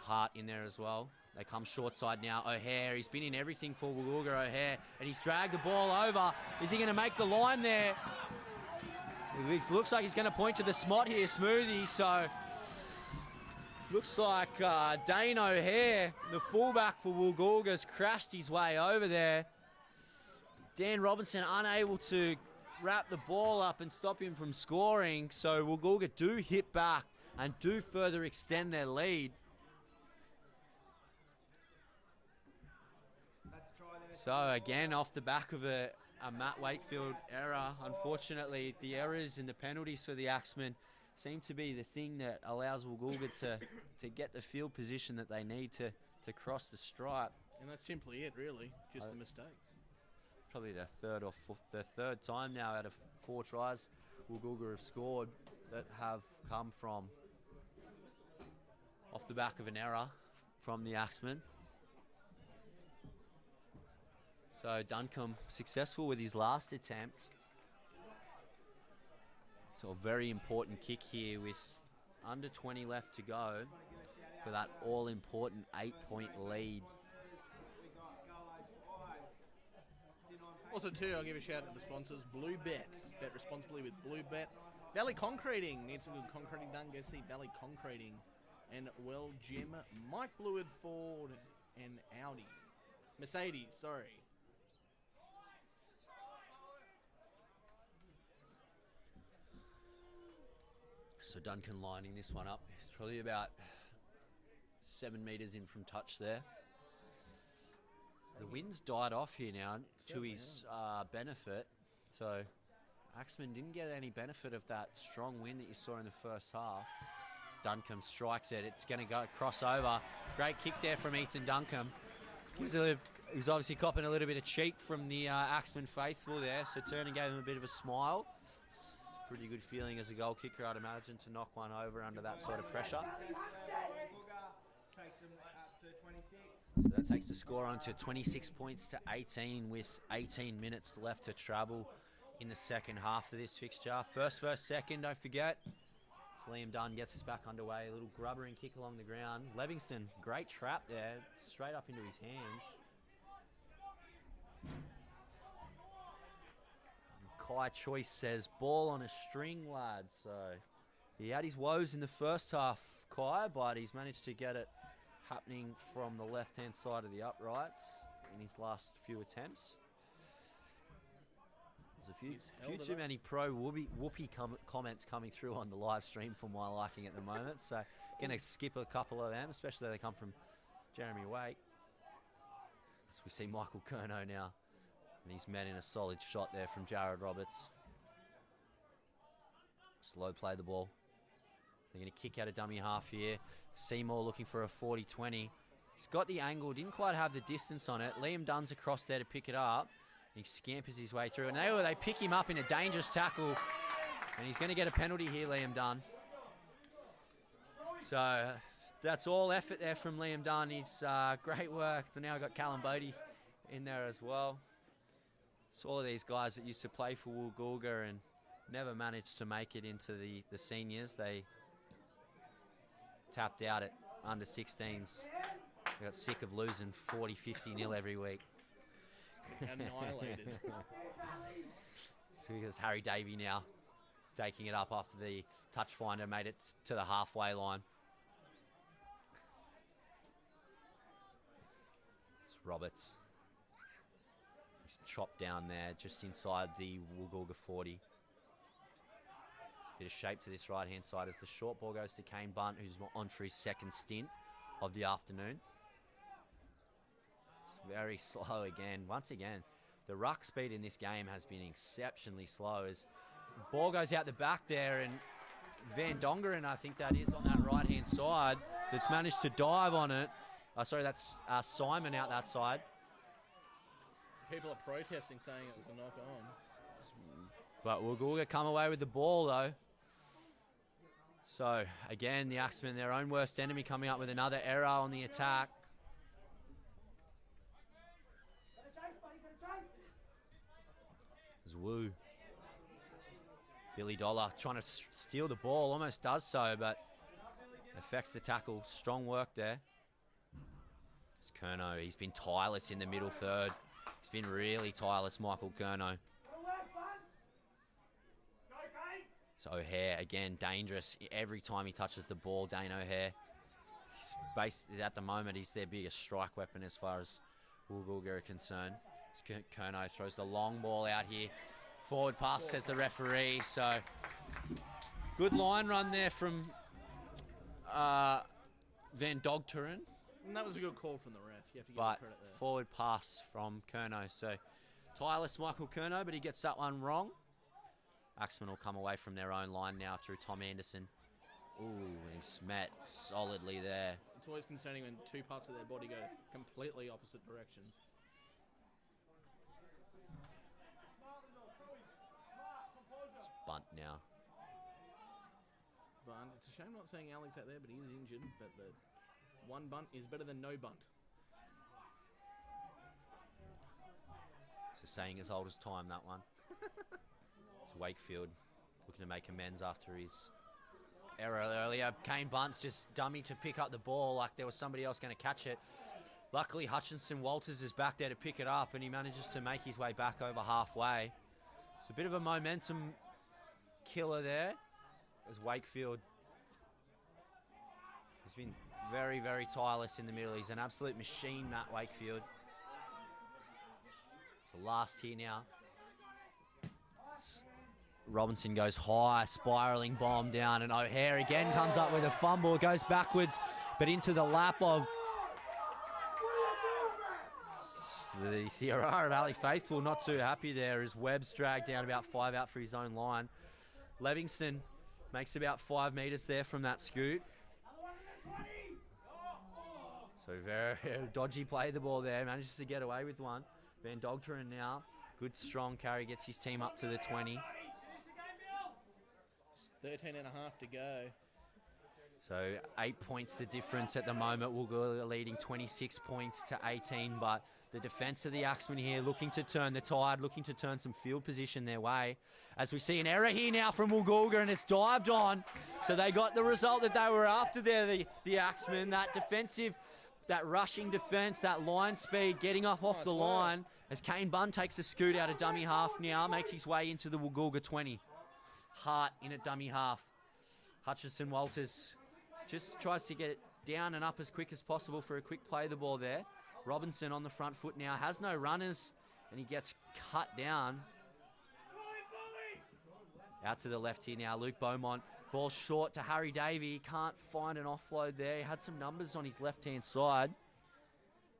Hart in there as well. They come short side now. O'Hare, he's been in everything for Woolgoolga O'Hare, and he's dragged the ball over. Is he going to make the line there? It looks like he's going to point to the smot here, Smoothie, so looks like Dane O'Hare, the fullback for Woolgoolga, has crashed his way over there. Dan Robinson unable to wrap the ball up and stop him from scoring, so Woolgoolga do hit back and do further extend their lead. So again, off the back of a Matt Wakefield error, unfortunately the errors and the penalties for the Axemen seem to be the thing that allows Woolgoolga to get the field position that they need to cross the stripe. And that's simply it, really, just the mistakes. It's probably the third time now out of 4 tries Woolgoolga have scored that have come from off the back of an error from the Axemen. So Duncombe successful with his last attempt. So a very important kick here with under 20 left to go for that all-important 8-point lead. Also too, I'll give a shout out to the sponsors, Blue Bet. Bet responsibly with Blue Bet. Valley Concreting, need some good concreting done, go see Valley Concreting. And Well Gym, Mike Bleward, Ford and Audi. Mercedes, sorry. So Duncan lining this one up. He's probably about 7 metres in from touch there. The wind's died off here now to his benefit. So Axemen didn't get any benefit of that strong wind that you saw in the first half. Duncombe strikes it. It's going to go cross over. Great kick there from Ethan Duncombe. He was obviously copping a little bit of cheek from the Axemen faithful there. So Turner gave him a bit of a smile. Pretty good feeling as a goal kicker, I'd imagine, to knock one over under that sort of pressure. Takes them up to 26. So that takes the score on to 26 points to 18 with 18 minutes left to travel in the second half of this fixture. First, second, don't forget. So Liam Dunn gets us back underway. A little grubber and kick along the ground. Levingston, great trap there, straight up into his hands. Kai Choice says, ball on a string, lad. So he had his woes in the first half, Kai, but he's managed to get it happening from the left-hand side of the uprights in his last few attempts. There's a few too many pro-whoopie comments coming through on the live stream for my liking at the moment, so going to skip a couple of them, especially they come from Jeremy Wake. As we see Michael Curnow now, and he's met in a solid shot there from Jared Roberts. Slow play the ball. They're going to kick out a dummy half here. Seymour looking for a 40-20. He's got the angle, didn't quite have the distance on it. Liam Dunn's across there to pick it up. He scampers his way through, and they pick him up in a dangerous tackle, and he's going to get a penalty here, Liam Dunn. So that's all effort there from Liam Dunn. He's great work. So now I've got Callum Bodie in there as well. It's all of these guys that used to play for Woolgoolga and never managed to make it into the seniors. They tapped out at under 16s. They got sick of losing 40-50-0 every week. Annihilated. So here's Harry Davey now taking it up after the touch finder made it to the halfway line. It's Roberts. He's chopped down there just inside the Woolgoolga 40. Bit of shape to this right-hand side as the short ball goes to Kane Bunt, who's on for his second stint of the afternoon. Very slow again. Once again, the ruck speed in this game has been exceptionally slow as the ball goes out the back there, and Van Dongeren, I think that is, on that right-hand side, that's managed to dive on it. Sorry, that's Simon out that side. People are protesting, saying it was a knock-on. But Woolgoolga come away with the ball, though. So, again, the Axemen, their own worst enemy, coming up with another error on the attack. There's Wu. Billy Dollar trying to steal the ball, almost does so, but affects the tackle. Strong work there. It's Curnow. He's been tireless in the middle third. He's been really tireless, Michael Curnow. So O'Hare, again, dangerous. Every time he touches the ball, Dane O'Hare. At the moment, he's their biggest strike weapon as far as Woolgoolga are concerned. Curnow throws the long ball out here. Forward pass, says the referee. So good line run there from Van Dogteren. And that was a good call from the ref. You have to give him But credit there. forward pass from Curnow. So tireless Michael Curnow, but he gets that one wrong. Axemen will come away from their own line now through Tom Anderson. Ooh, he's met solidly there. It's always concerning when two parts of their body go completely opposite directions. It's Bunt now. But it's a shame not seeing Alex out there, but he is injured. But the one bunt is better than no bunt. It's a saying as old as time, that one. It's Wakefield looking to make amends after his error earlier. Kane Bunt's just dummy to pick up the ball like there was somebody else going to catch it. Luckily, Hutchinson Walters is back there to pick it up, and he manages to make his way back over halfway. It's a bit of a momentum killer there as Wakefield. He's been very, very tireless in the middle. He's an absolute machine, Matt Wakefield. It's the last here now. Robinson goes high, spiralling bomb down, and O'Hare again comes up with a fumble, goes backwards, but into the lap of the Orara Valley faithful. Not too happy there as Webb's dragged down about 5 out for his own line. Livingston makes about 5 metres there from that scoot. So very dodgy play the ball there, manages to get away with one. Van Dogteren now, good strong carry, gets his team up to the 20. 13 and a half to go. So 8 points the difference at the moment. Woolgoolga leading 26 points to 18, but the defence of the Axemen here looking to turn the tide, looking to turn some field position their way. As we see an error here now from Woolgoolga, and it's dived on. So they got the result that they were after there, the Axemen. That defensive, that rushing defence, that line speed, getting off the line. As Kane Bunn takes a scoot out of dummy half now, makes his way into the Woolgoolga 20. Hart in at dummy half. Hutchison Walters just tries to get it down and up as quick as possible for a quick play of the ball there. Robinson on the front foot now, has no runners, and he gets cut down. Out to the left here now, Luke Beaumont. Ball short to Harry Davey. Can't find an offload there. He had some numbers on his left-hand side.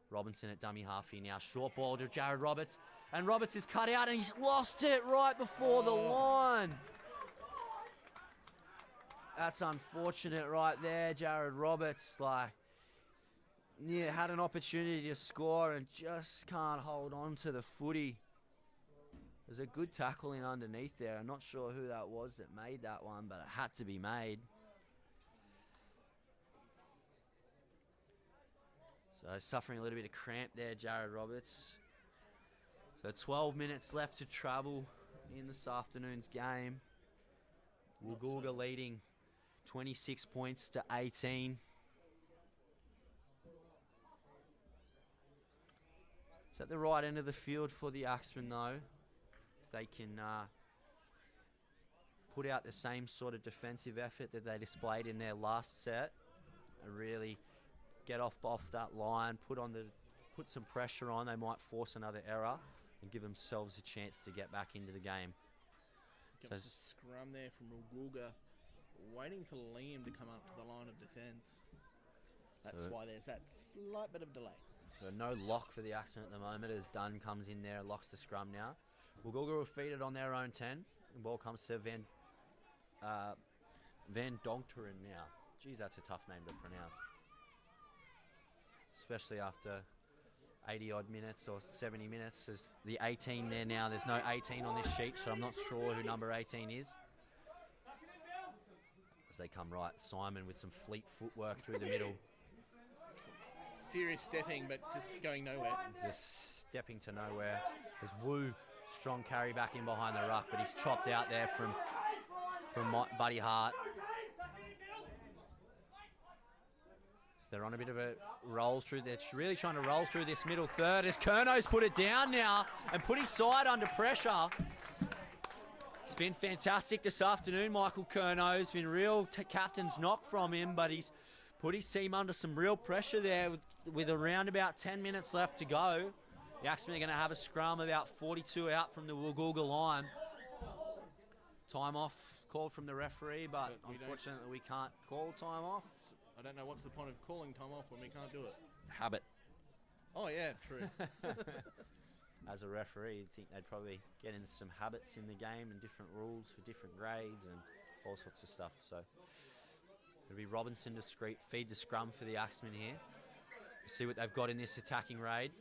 Robinson at dummy half here now. Short ball to Jared Roberts. And Roberts is cut out, and he's lost it right before the line. That's unfortunate right there, Jared Roberts. Had an opportunity to score and just can't hold on to the footy. There's a good tackle in underneath there. I'm not sure who that was that made that one, but it had to be made. So suffering a little bit of cramp there, Jared Roberts. So 12 minutes left to travel in this afternoon's game. Woolgoolga leading 26 points to 18. It's at the right end of the field for the Axemen though. If they can put out the same sort of defensive effort that they displayed in their last set and really get off that line, put some pressure on, they might force another error and give themselves a chance to get back into the game. So scrum there from Woolgoolga, waiting for Liam to come up to the line of defence. That's why there's that slight bit of delay. So no lock for the Axemen at the moment as Dunn comes in there and locks the scrum now. Woolgoolga will feed it on their own 10. The ball comes to Van Donkeren now. Geez, that's a tough name to pronounce. Especially after 80 odd minutes or 70 minutes. There's the 18 there now. There's no 18 on this sheet, so I'm not sure who number 18 is. As they come right, Simon with some fleet footwork through the middle. Serious stepping, but just going nowhere. Just stepping to nowhere. There's Wu, strong carry back in behind the ruck, but he's chopped out there from Buddy Hart. They're on a bit of a roll through. They're really trying to roll through this middle third as Kerno's put it down now and put his side under pressure. It's been fantastic this afternoon, Michael Kerno's been real captain's knock from him, but he's put his team under some real pressure there with around about 10 minutes left to go. The Axemen are going to have a scrum about 42 out from the Woolgoolga line. Time off called from the referee, but unfortunately we can't call time off. I don't know what's the point of calling time off when we can't do it. Habit. Oh yeah, true. As a referee, you'd think they'd probably get into some habits in the game and different rules for different grades and all sorts of stuff. So it'll be Robinson to feed the scrum for the Axemen here. See what they've got in this attacking raid.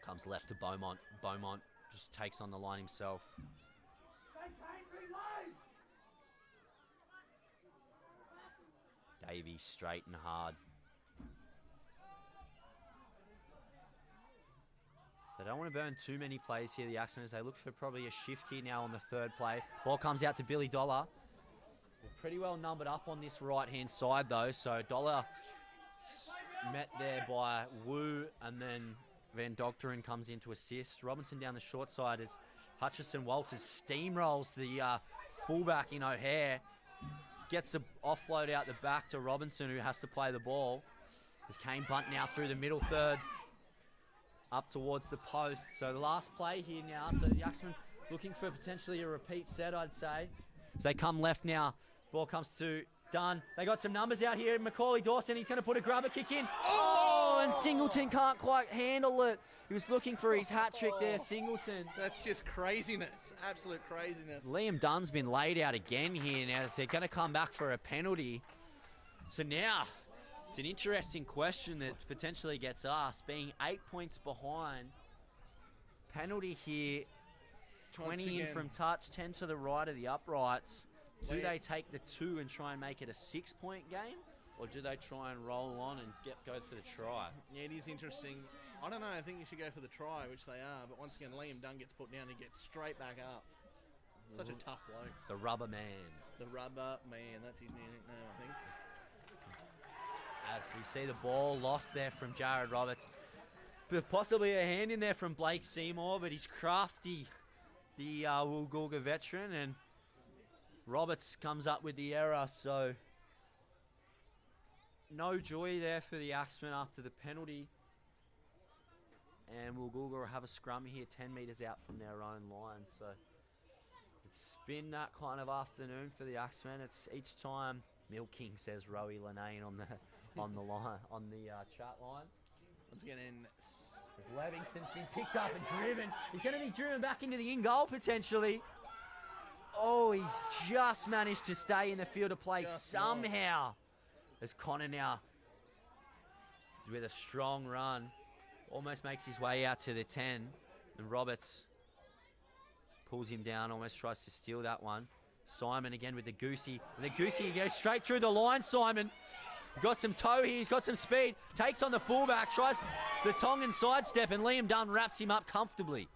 Comes left to Beaumont. Beaumont just takes on the line himself. Davey straight and hard. So they don't want to burn too many plays here, the Axemen, as they look for probably a shift here now on the third play. Ball comes out to Billy Dollar. They're pretty well numbered up on this right-hand side, though, so Dollar met there by Wu, and then Van Dokteren comes in to assist. Robinson down the short side as Hutchison Walters steamrolls the fullback in O'Hare. Gets an offload out the back to Robinson, who has to play the ball. There's Kane Bunt now through the middle third. Up towards the post. So the last play here now. So the Axemen looking for potentially a repeat set, I'd say. So they come left now. Ball comes to Dunn. They got some numbers out here. Macaulay Dawson, he's going to put a grubber kick in. Oh, and Singleton can't quite handle it. He was looking for his hat trick there, Singleton. That's just craziness. Absolute craziness. Liam Dunn's been laid out again here now. They're going to come back for a penalty. So now, it's an interesting question that potentially gets asked. Being 8 points behind, penalty here, 20 in from touch, 10 to the right of the uprights. Do they take the 2 and try and make it a 6-point game? Or do they try and roll on and go for the try? Yeah, it is interesting. I don't know. I think you should go for the try, which they are. But once again, Liam Dunn gets put down and gets straight back up. Such a tough bloke. The Rubber Man. The Rubber Man. That's his new nickname, I think. As you see the ball lost there from Jared Roberts. But possibly a hand in there from Blake Seymour, but he's crafty, the Woolgoolga veteran, and Roberts comes up with the error, so no joy there for the Axemen after the penalty. And Woolgoolga will have a scrum here 10 metres out from their own line, so it's been that kind of afternoon for the Axemen. It's each time milking, says Rowie Lanane on the line, on the chat line. Once again, as Levingston's been picked up and driven. He's going to be driven back into the in-goal potentially. Oh, he's just managed to stay in the field of play somehow. As Connor now, with a strong run, almost makes his way out to the 10. And Roberts pulls him down, almost tries to steal that one. Simon again with the goosey. And the goosey goes straight through the line, Simon. He's got some toe here, he's got some speed. Takes on the fullback, tries the Tongan sidestep, and Liam Dunn wraps him up comfortably.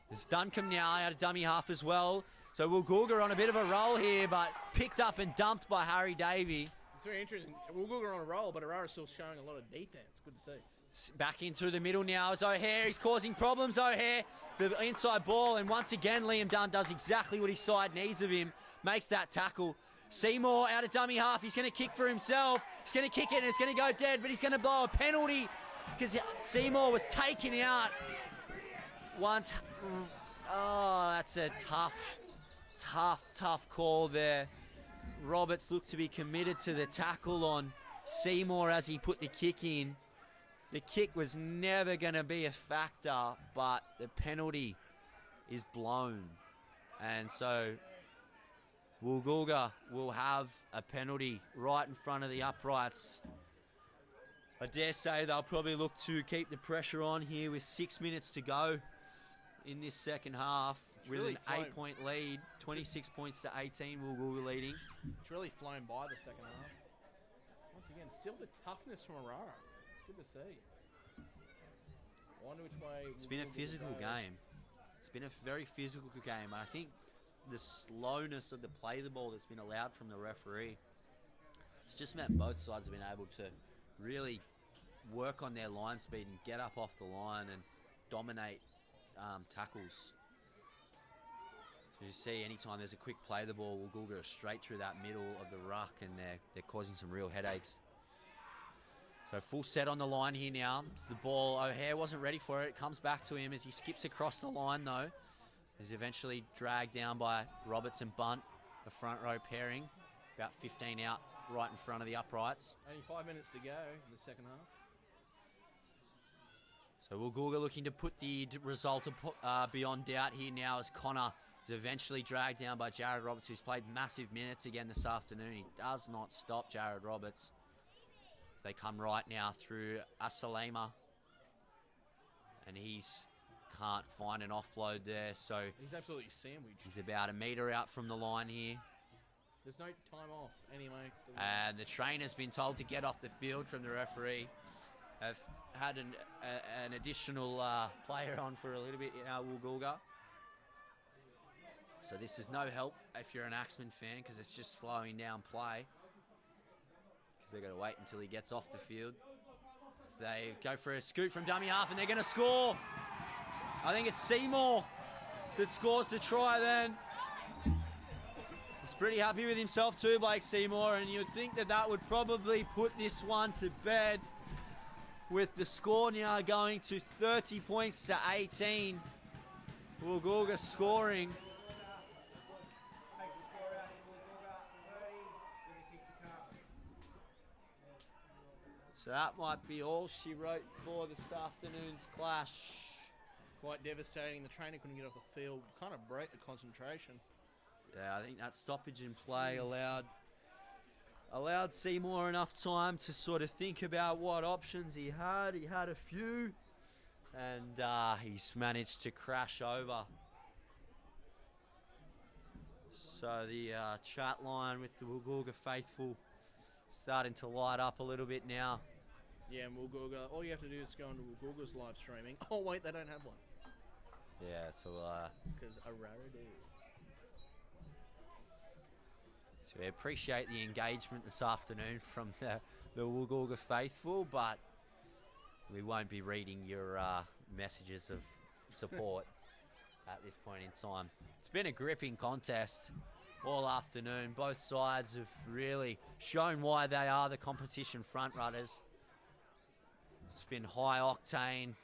There's Duncombe now out of dummy half as well. So Woolgoolga on a bit of a roll here, but picked up and dumped by Harry Davey. It's very interesting. Woolgoolga on a roll, but Orara's still showing a lot of defence. Good to see. Back in through the middle now is O'Hare. He's causing problems, O'Hare. The inside ball, and once again, Liam Dunn does exactly what his side needs of him. Makes that tackle. Seymour out of dummy half. He's going to kick for himself. He's going to kick it, and it's going to go dead, but he's going to blow a penalty because Seymour was taken out once. Oh, that's a tough call there. Roberts looked to be committed to the tackle on Seymour as he put the kick in. The kick was never going to be a factor, but the penalty is blown. And so Woolgoolga will have a penalty right in front of the uprights. I dare say they'll probably look to keep the pressure on here with 6 minutes to go in this second half with really an 8-point lead, 26 points to 18, Woolgoolga leading. It's really flown by the second half. Once again, still the toughness from Orara. It's good to see. I wonder which way it's been a physical game. It's been a very physical game. I think the slowness of the play of the ball that's been allowed from the referee, it's just meant both sides have been able to really work on their line speed and get up off the line and dominate tackles. So you see, anytime there's a quick play of the ball, Woolgoolga straight through that middle of the ruck, and they're causing some real headaches. So full set on the line here now. It's the ball, O'Hare wasn't ready for it. It comes back to him as he skips across the line though. He's eventually dragged down by Roberts and Bunt, the front row pairing. About 15 out right in front of the uprights. Only 5 minutes to go in the second half. So Woolgoolga looking to put the result beyond doubt here now as Connor is eventually dragged down by Jared Roberts, who's played massive minutes again this afternoon. He does not stop Jared Roberts. They come right now through Asalema, and he's can't find an offload there, so he's absolutely sandwiched. He's about a metre out from the line here. There's no time off anyway. And the trainer's been told to get off the field from the referee. Have had an additional player on for a little bit in our Woolgoolga. So this is no help if you're an Axemen fan, because it's just slowing down play. They've got to wait until he gets off the field. So they go for a scoot from dummy half, and they're going to score. I think it's Seymour that scores the try then. He's pretty happy with himself too, Blake Seymour, and you'd think that that would probably put this one to bed, with the score now going to 30 points to 18. Woolgoolga scoring. So that might be all she wrote for this afternoon's clash. Quite devastating. The trainer couldn't get off the field. Kind of broke the concentration. Yeah, I think that stoppage in play allowed Seymour enough time to sort of think about what options he had. He had a few, and he's managed to crash over. So the chat line with the Woolgoolga faithful starting to light up a little bit now. Yeah, and Woolgoolga, all you have to do is go into Woolgoolga's live streaming. Oh, wait, they don't have one. Yeah, so... Because Orara do. So we appreciate the engagement this afternoon from the Woolgoolga faithful, but we won't be reading your messages of support at this point in time. It's been a gripping contest all afternoon. Both sides have really shown why they are the competition front runners. It's been high octane,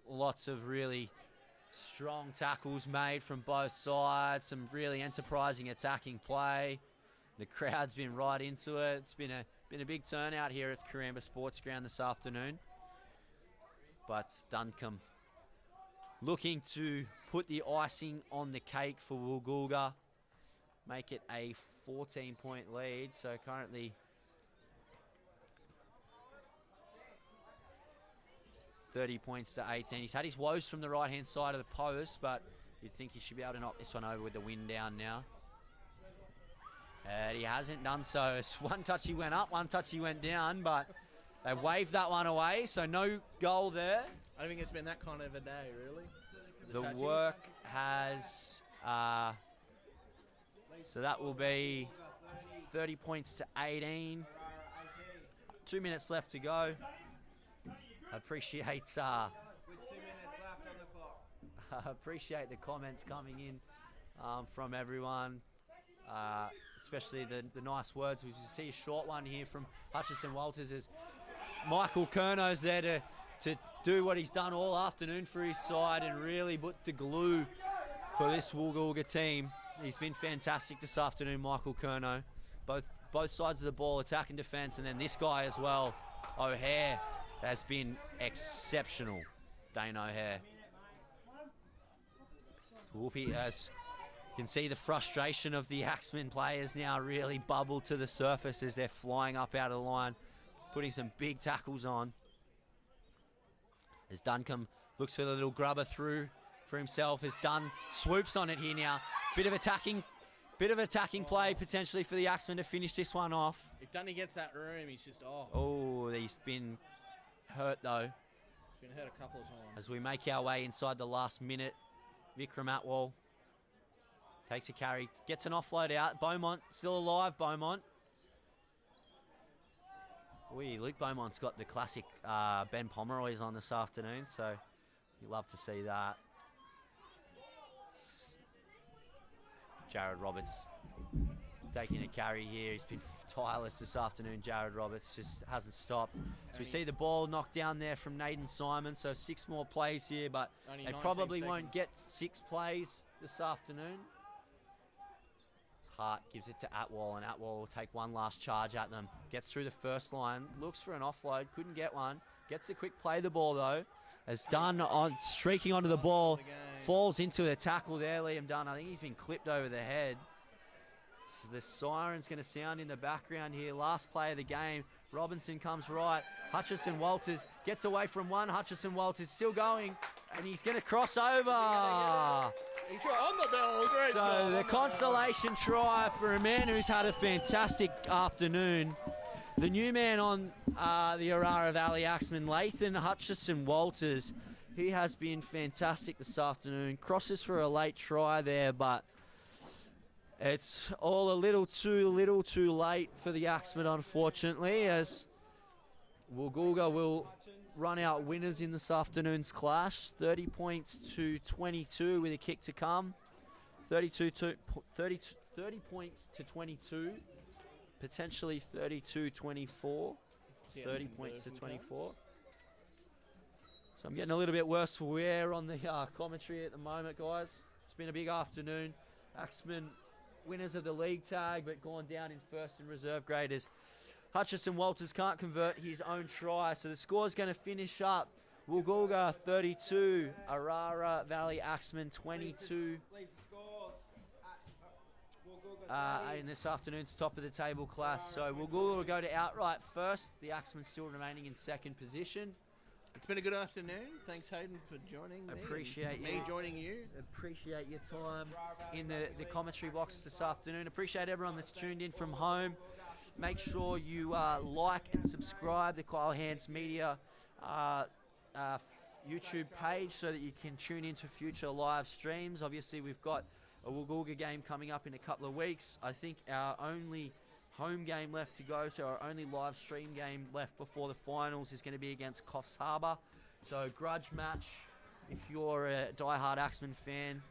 lots of really strong tackles made from both sides, some really enterprising attacking play. The crowd's been right into it. It's been a big turnout here at Karamba Sports Ground this afternoon. But Duncombe looking to put the icing on the cake for Woolgoolga, make it a 14-point lead. So currently 30 points to 18. He's had his woes from the right-hand side of the post, but you'd think he should be able to knock this one over with the wind down now. And he hasn't done so. It's one touch he went up, one touch he went down, but they waved that one away, so no goal there. I don't think it's been that kind of a day, really. The work has... so that will be 30 points to 18. 2 minutes left to go. Appreciate With 2 minutes left on the clock. appreciate the comments coming in from everyone, especially the nice words. We see a short one here from Hutchison Walters as Michael Curno's there to do what he's done all afternoon for his side and really put the glue for this Woolgoolga team. He's been fantastic this afternoon, Michael Curno. Both sides of the ball, attack and defence, and then this guy as well, O'Hare, has been exceptional. Dane O'Hare. Whoopi, as you can see, the frustration of the Axemen players now really bubbled to the surface as they're flying up out of the line, putting some big tackles on. As Duncombe looks for the little grubber through for himself, as Dunn swoops on it here now. Bit of attacking play potentially for the Axemen to finish this one off. If Dunny gets that room, he's just off. Oh, he's been hurt though. He's been hurt a couple of times. As we make our way inside the last minute, Vikram Atwal takes a carry, gets an offload out. Beaumont still alive, Beaumont. Luke Beaumont's got the classic Ben Pomeroy's on this afternoon, so you love to see that. Jared Roberts taking a carry here. He's been tireless this afternoon, Jared Roberts, just hasn't stopped. So we see the ball knocked down there from Naden Simon, so 6 more plays here, but they probably won't get 6 plays this afternoon. Hart gives it to Atwal, and Atwal will take one last charge at them. Gets through the first line, looks for an offload, couldn't get one. Gets a quick play the ball though. As Dunn streaking onto the ball, falls into a tackle there, Liam Dunn. I think he's been clipped over the head. So the siren's going to sound in the background here. Last play of the game. Robinson comes right. Hutchison Walters gets away from one. Hutchison Walters still going, and he's going to cross over. He's on the bell. Great so goal, the consolation try for a man who's had a fantastic afternoon. The new man on the Orara Valley Axemen, Lathan Hutchison Walters, he has been fantastic this afternoon. Crosses for a late try there, but it's all a little too late for the Axemen, unfortunately, as Woolgoolga will run out winners in this afternoon's clash. 30 points to 22 with a kick to come. 30 points to 22. Potentially 32-24. 30 points to 24. So I'm getting a little bit worse for wear on the commentary at the moment, guys. It's been a big afternoon. Axemen winners of the league tag, but gone down in first and reserve graders. Hutchison Walters can't convert his own try, so the score's going to finish up. Woolgoolga 32, Orara Valley Axemen 22. In this afternoon's top of the table class. So Woolgoolga will go to outright first. The Axemen still remaining in second position. It's been a good afternoon. Thanks, Hayden, for joining me. Appreciate me you. joining you. Appreciate your time in the commentary box this afternoon. Appreciate everyone that's tuned in from home. Make sure you like and subscribe to Kyle Hans Media YouTube page so that you can tune into future live streams. Obviously, we've got a Woolgoolga game coming up in a couple of weeks. I think our only home game left to go, so our only live stream game left before the finals is going to be against Coffs Harbour. So grudge match. If you're a diehard Axemen fan,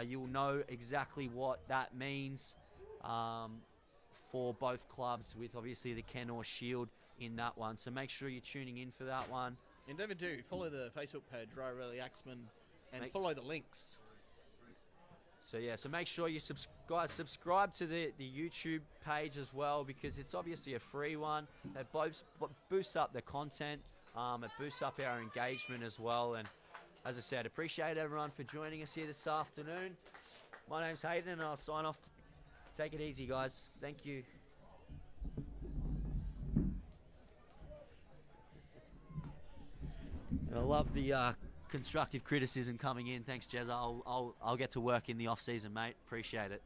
you'll know exactly what that means for both clubs, with obviously the Kenor Shield in that one. So make sure you're tuning in for that one. Endeavour to follow the Facebook page, Orara Axemen, and follow the links. So yeah, so make sure you guys subscribe to the YouTube page as well, because it's obviously a free one. It boosts up the content, it boosts up our engagement as well. And as I said, appreciate everyone for joining us here this afternoon. My name's Hayden, and I'll sign off. Take it easy, guys. Thank you. I love the constructive criticism coming in. Thanks, Jez. I'll get to work in the off season, mate. Appreciate it.